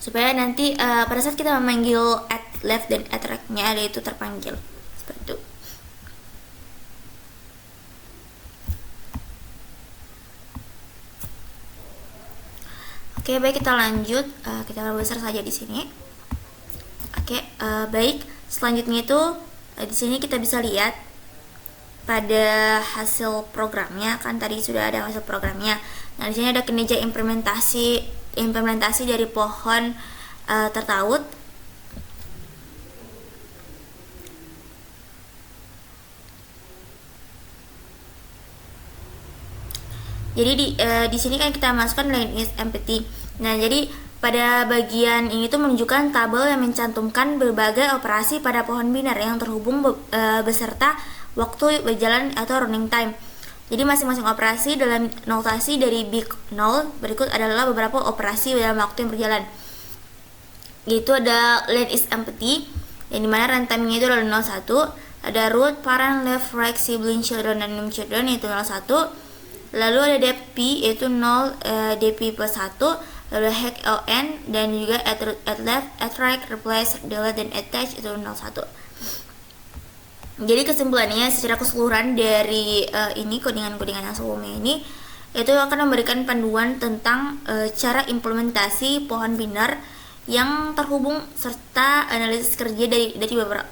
Supaya nanti pada saat kita memanggil add left dan add right-nya itu terpanggil. Seperti itu. Oke, baik, kita lanjut. Kita besar saja di sini. Oke, baik. Selanjutnya itu di sini kita bisa lihat pada hasil programnya, kan tadi sudah ada hasil programnya. Nah, di sini ada kinerja implementasi dari pohon tertaut. Jadi di sini kan kita masukkan line is empty. Nah, jadi pada bagian ini tuh menunjukkan tabel yang mencantumkan berbagai operasi pada pohon biner yang terhubung beserta waktu berjalan atau running time. Jadi masing-masing operasi dalam notasi dari big 0 berikut adalah beberapa operasi dalam waktu yang berjalan. Yaitu ada len is empty, yang dimana runtime-nya itu adalah 01. Ada root, parent, left, right, sibling, children, dan num children yaitu 01. Lalu ada dp yaitu 0, dp plus 1. Lalu hack on dan juga at left, at right, replace, delete, dan attach itu 01. Jadi kesimpulannya secara keseluruhan dari ini codingan-codingan yang sebelumnya ini itu akan memberikan panduan tentang cara implementasi pohon biner yang terhubung serta analisis kerja dari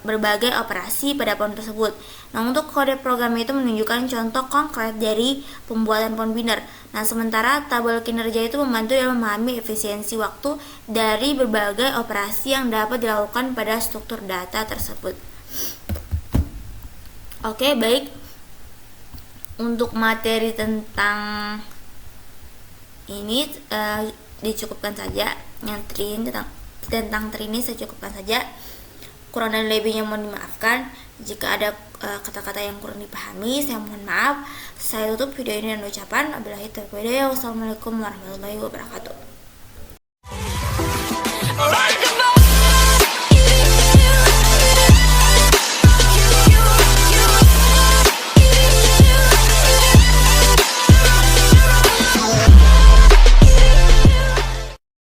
berbagai operasi pada pohon tersebut. Nah, untuk kode program itu menunjukkan contoh konkret dari pembuatan pohon biner. Nah, sementara tabel kinerja itu membantu dalam memahami efisiensi waktu dari berbagai operasi yang dapat dilakukan pada struktur data tersebut. Oke, baik. Untuk materi tentang ini dicukupkan saja. Yang tentang Trini saya cukupkan saja. Kurang dan lebihnya mohon dimaafkan. Jika ada kata-kata yang kurang dipahami, saya mohon maaf. Saya tutup video ini dengan ucapan wabillahi taufiq. Wassalamualaikum warahmatullahi wabarakatuh.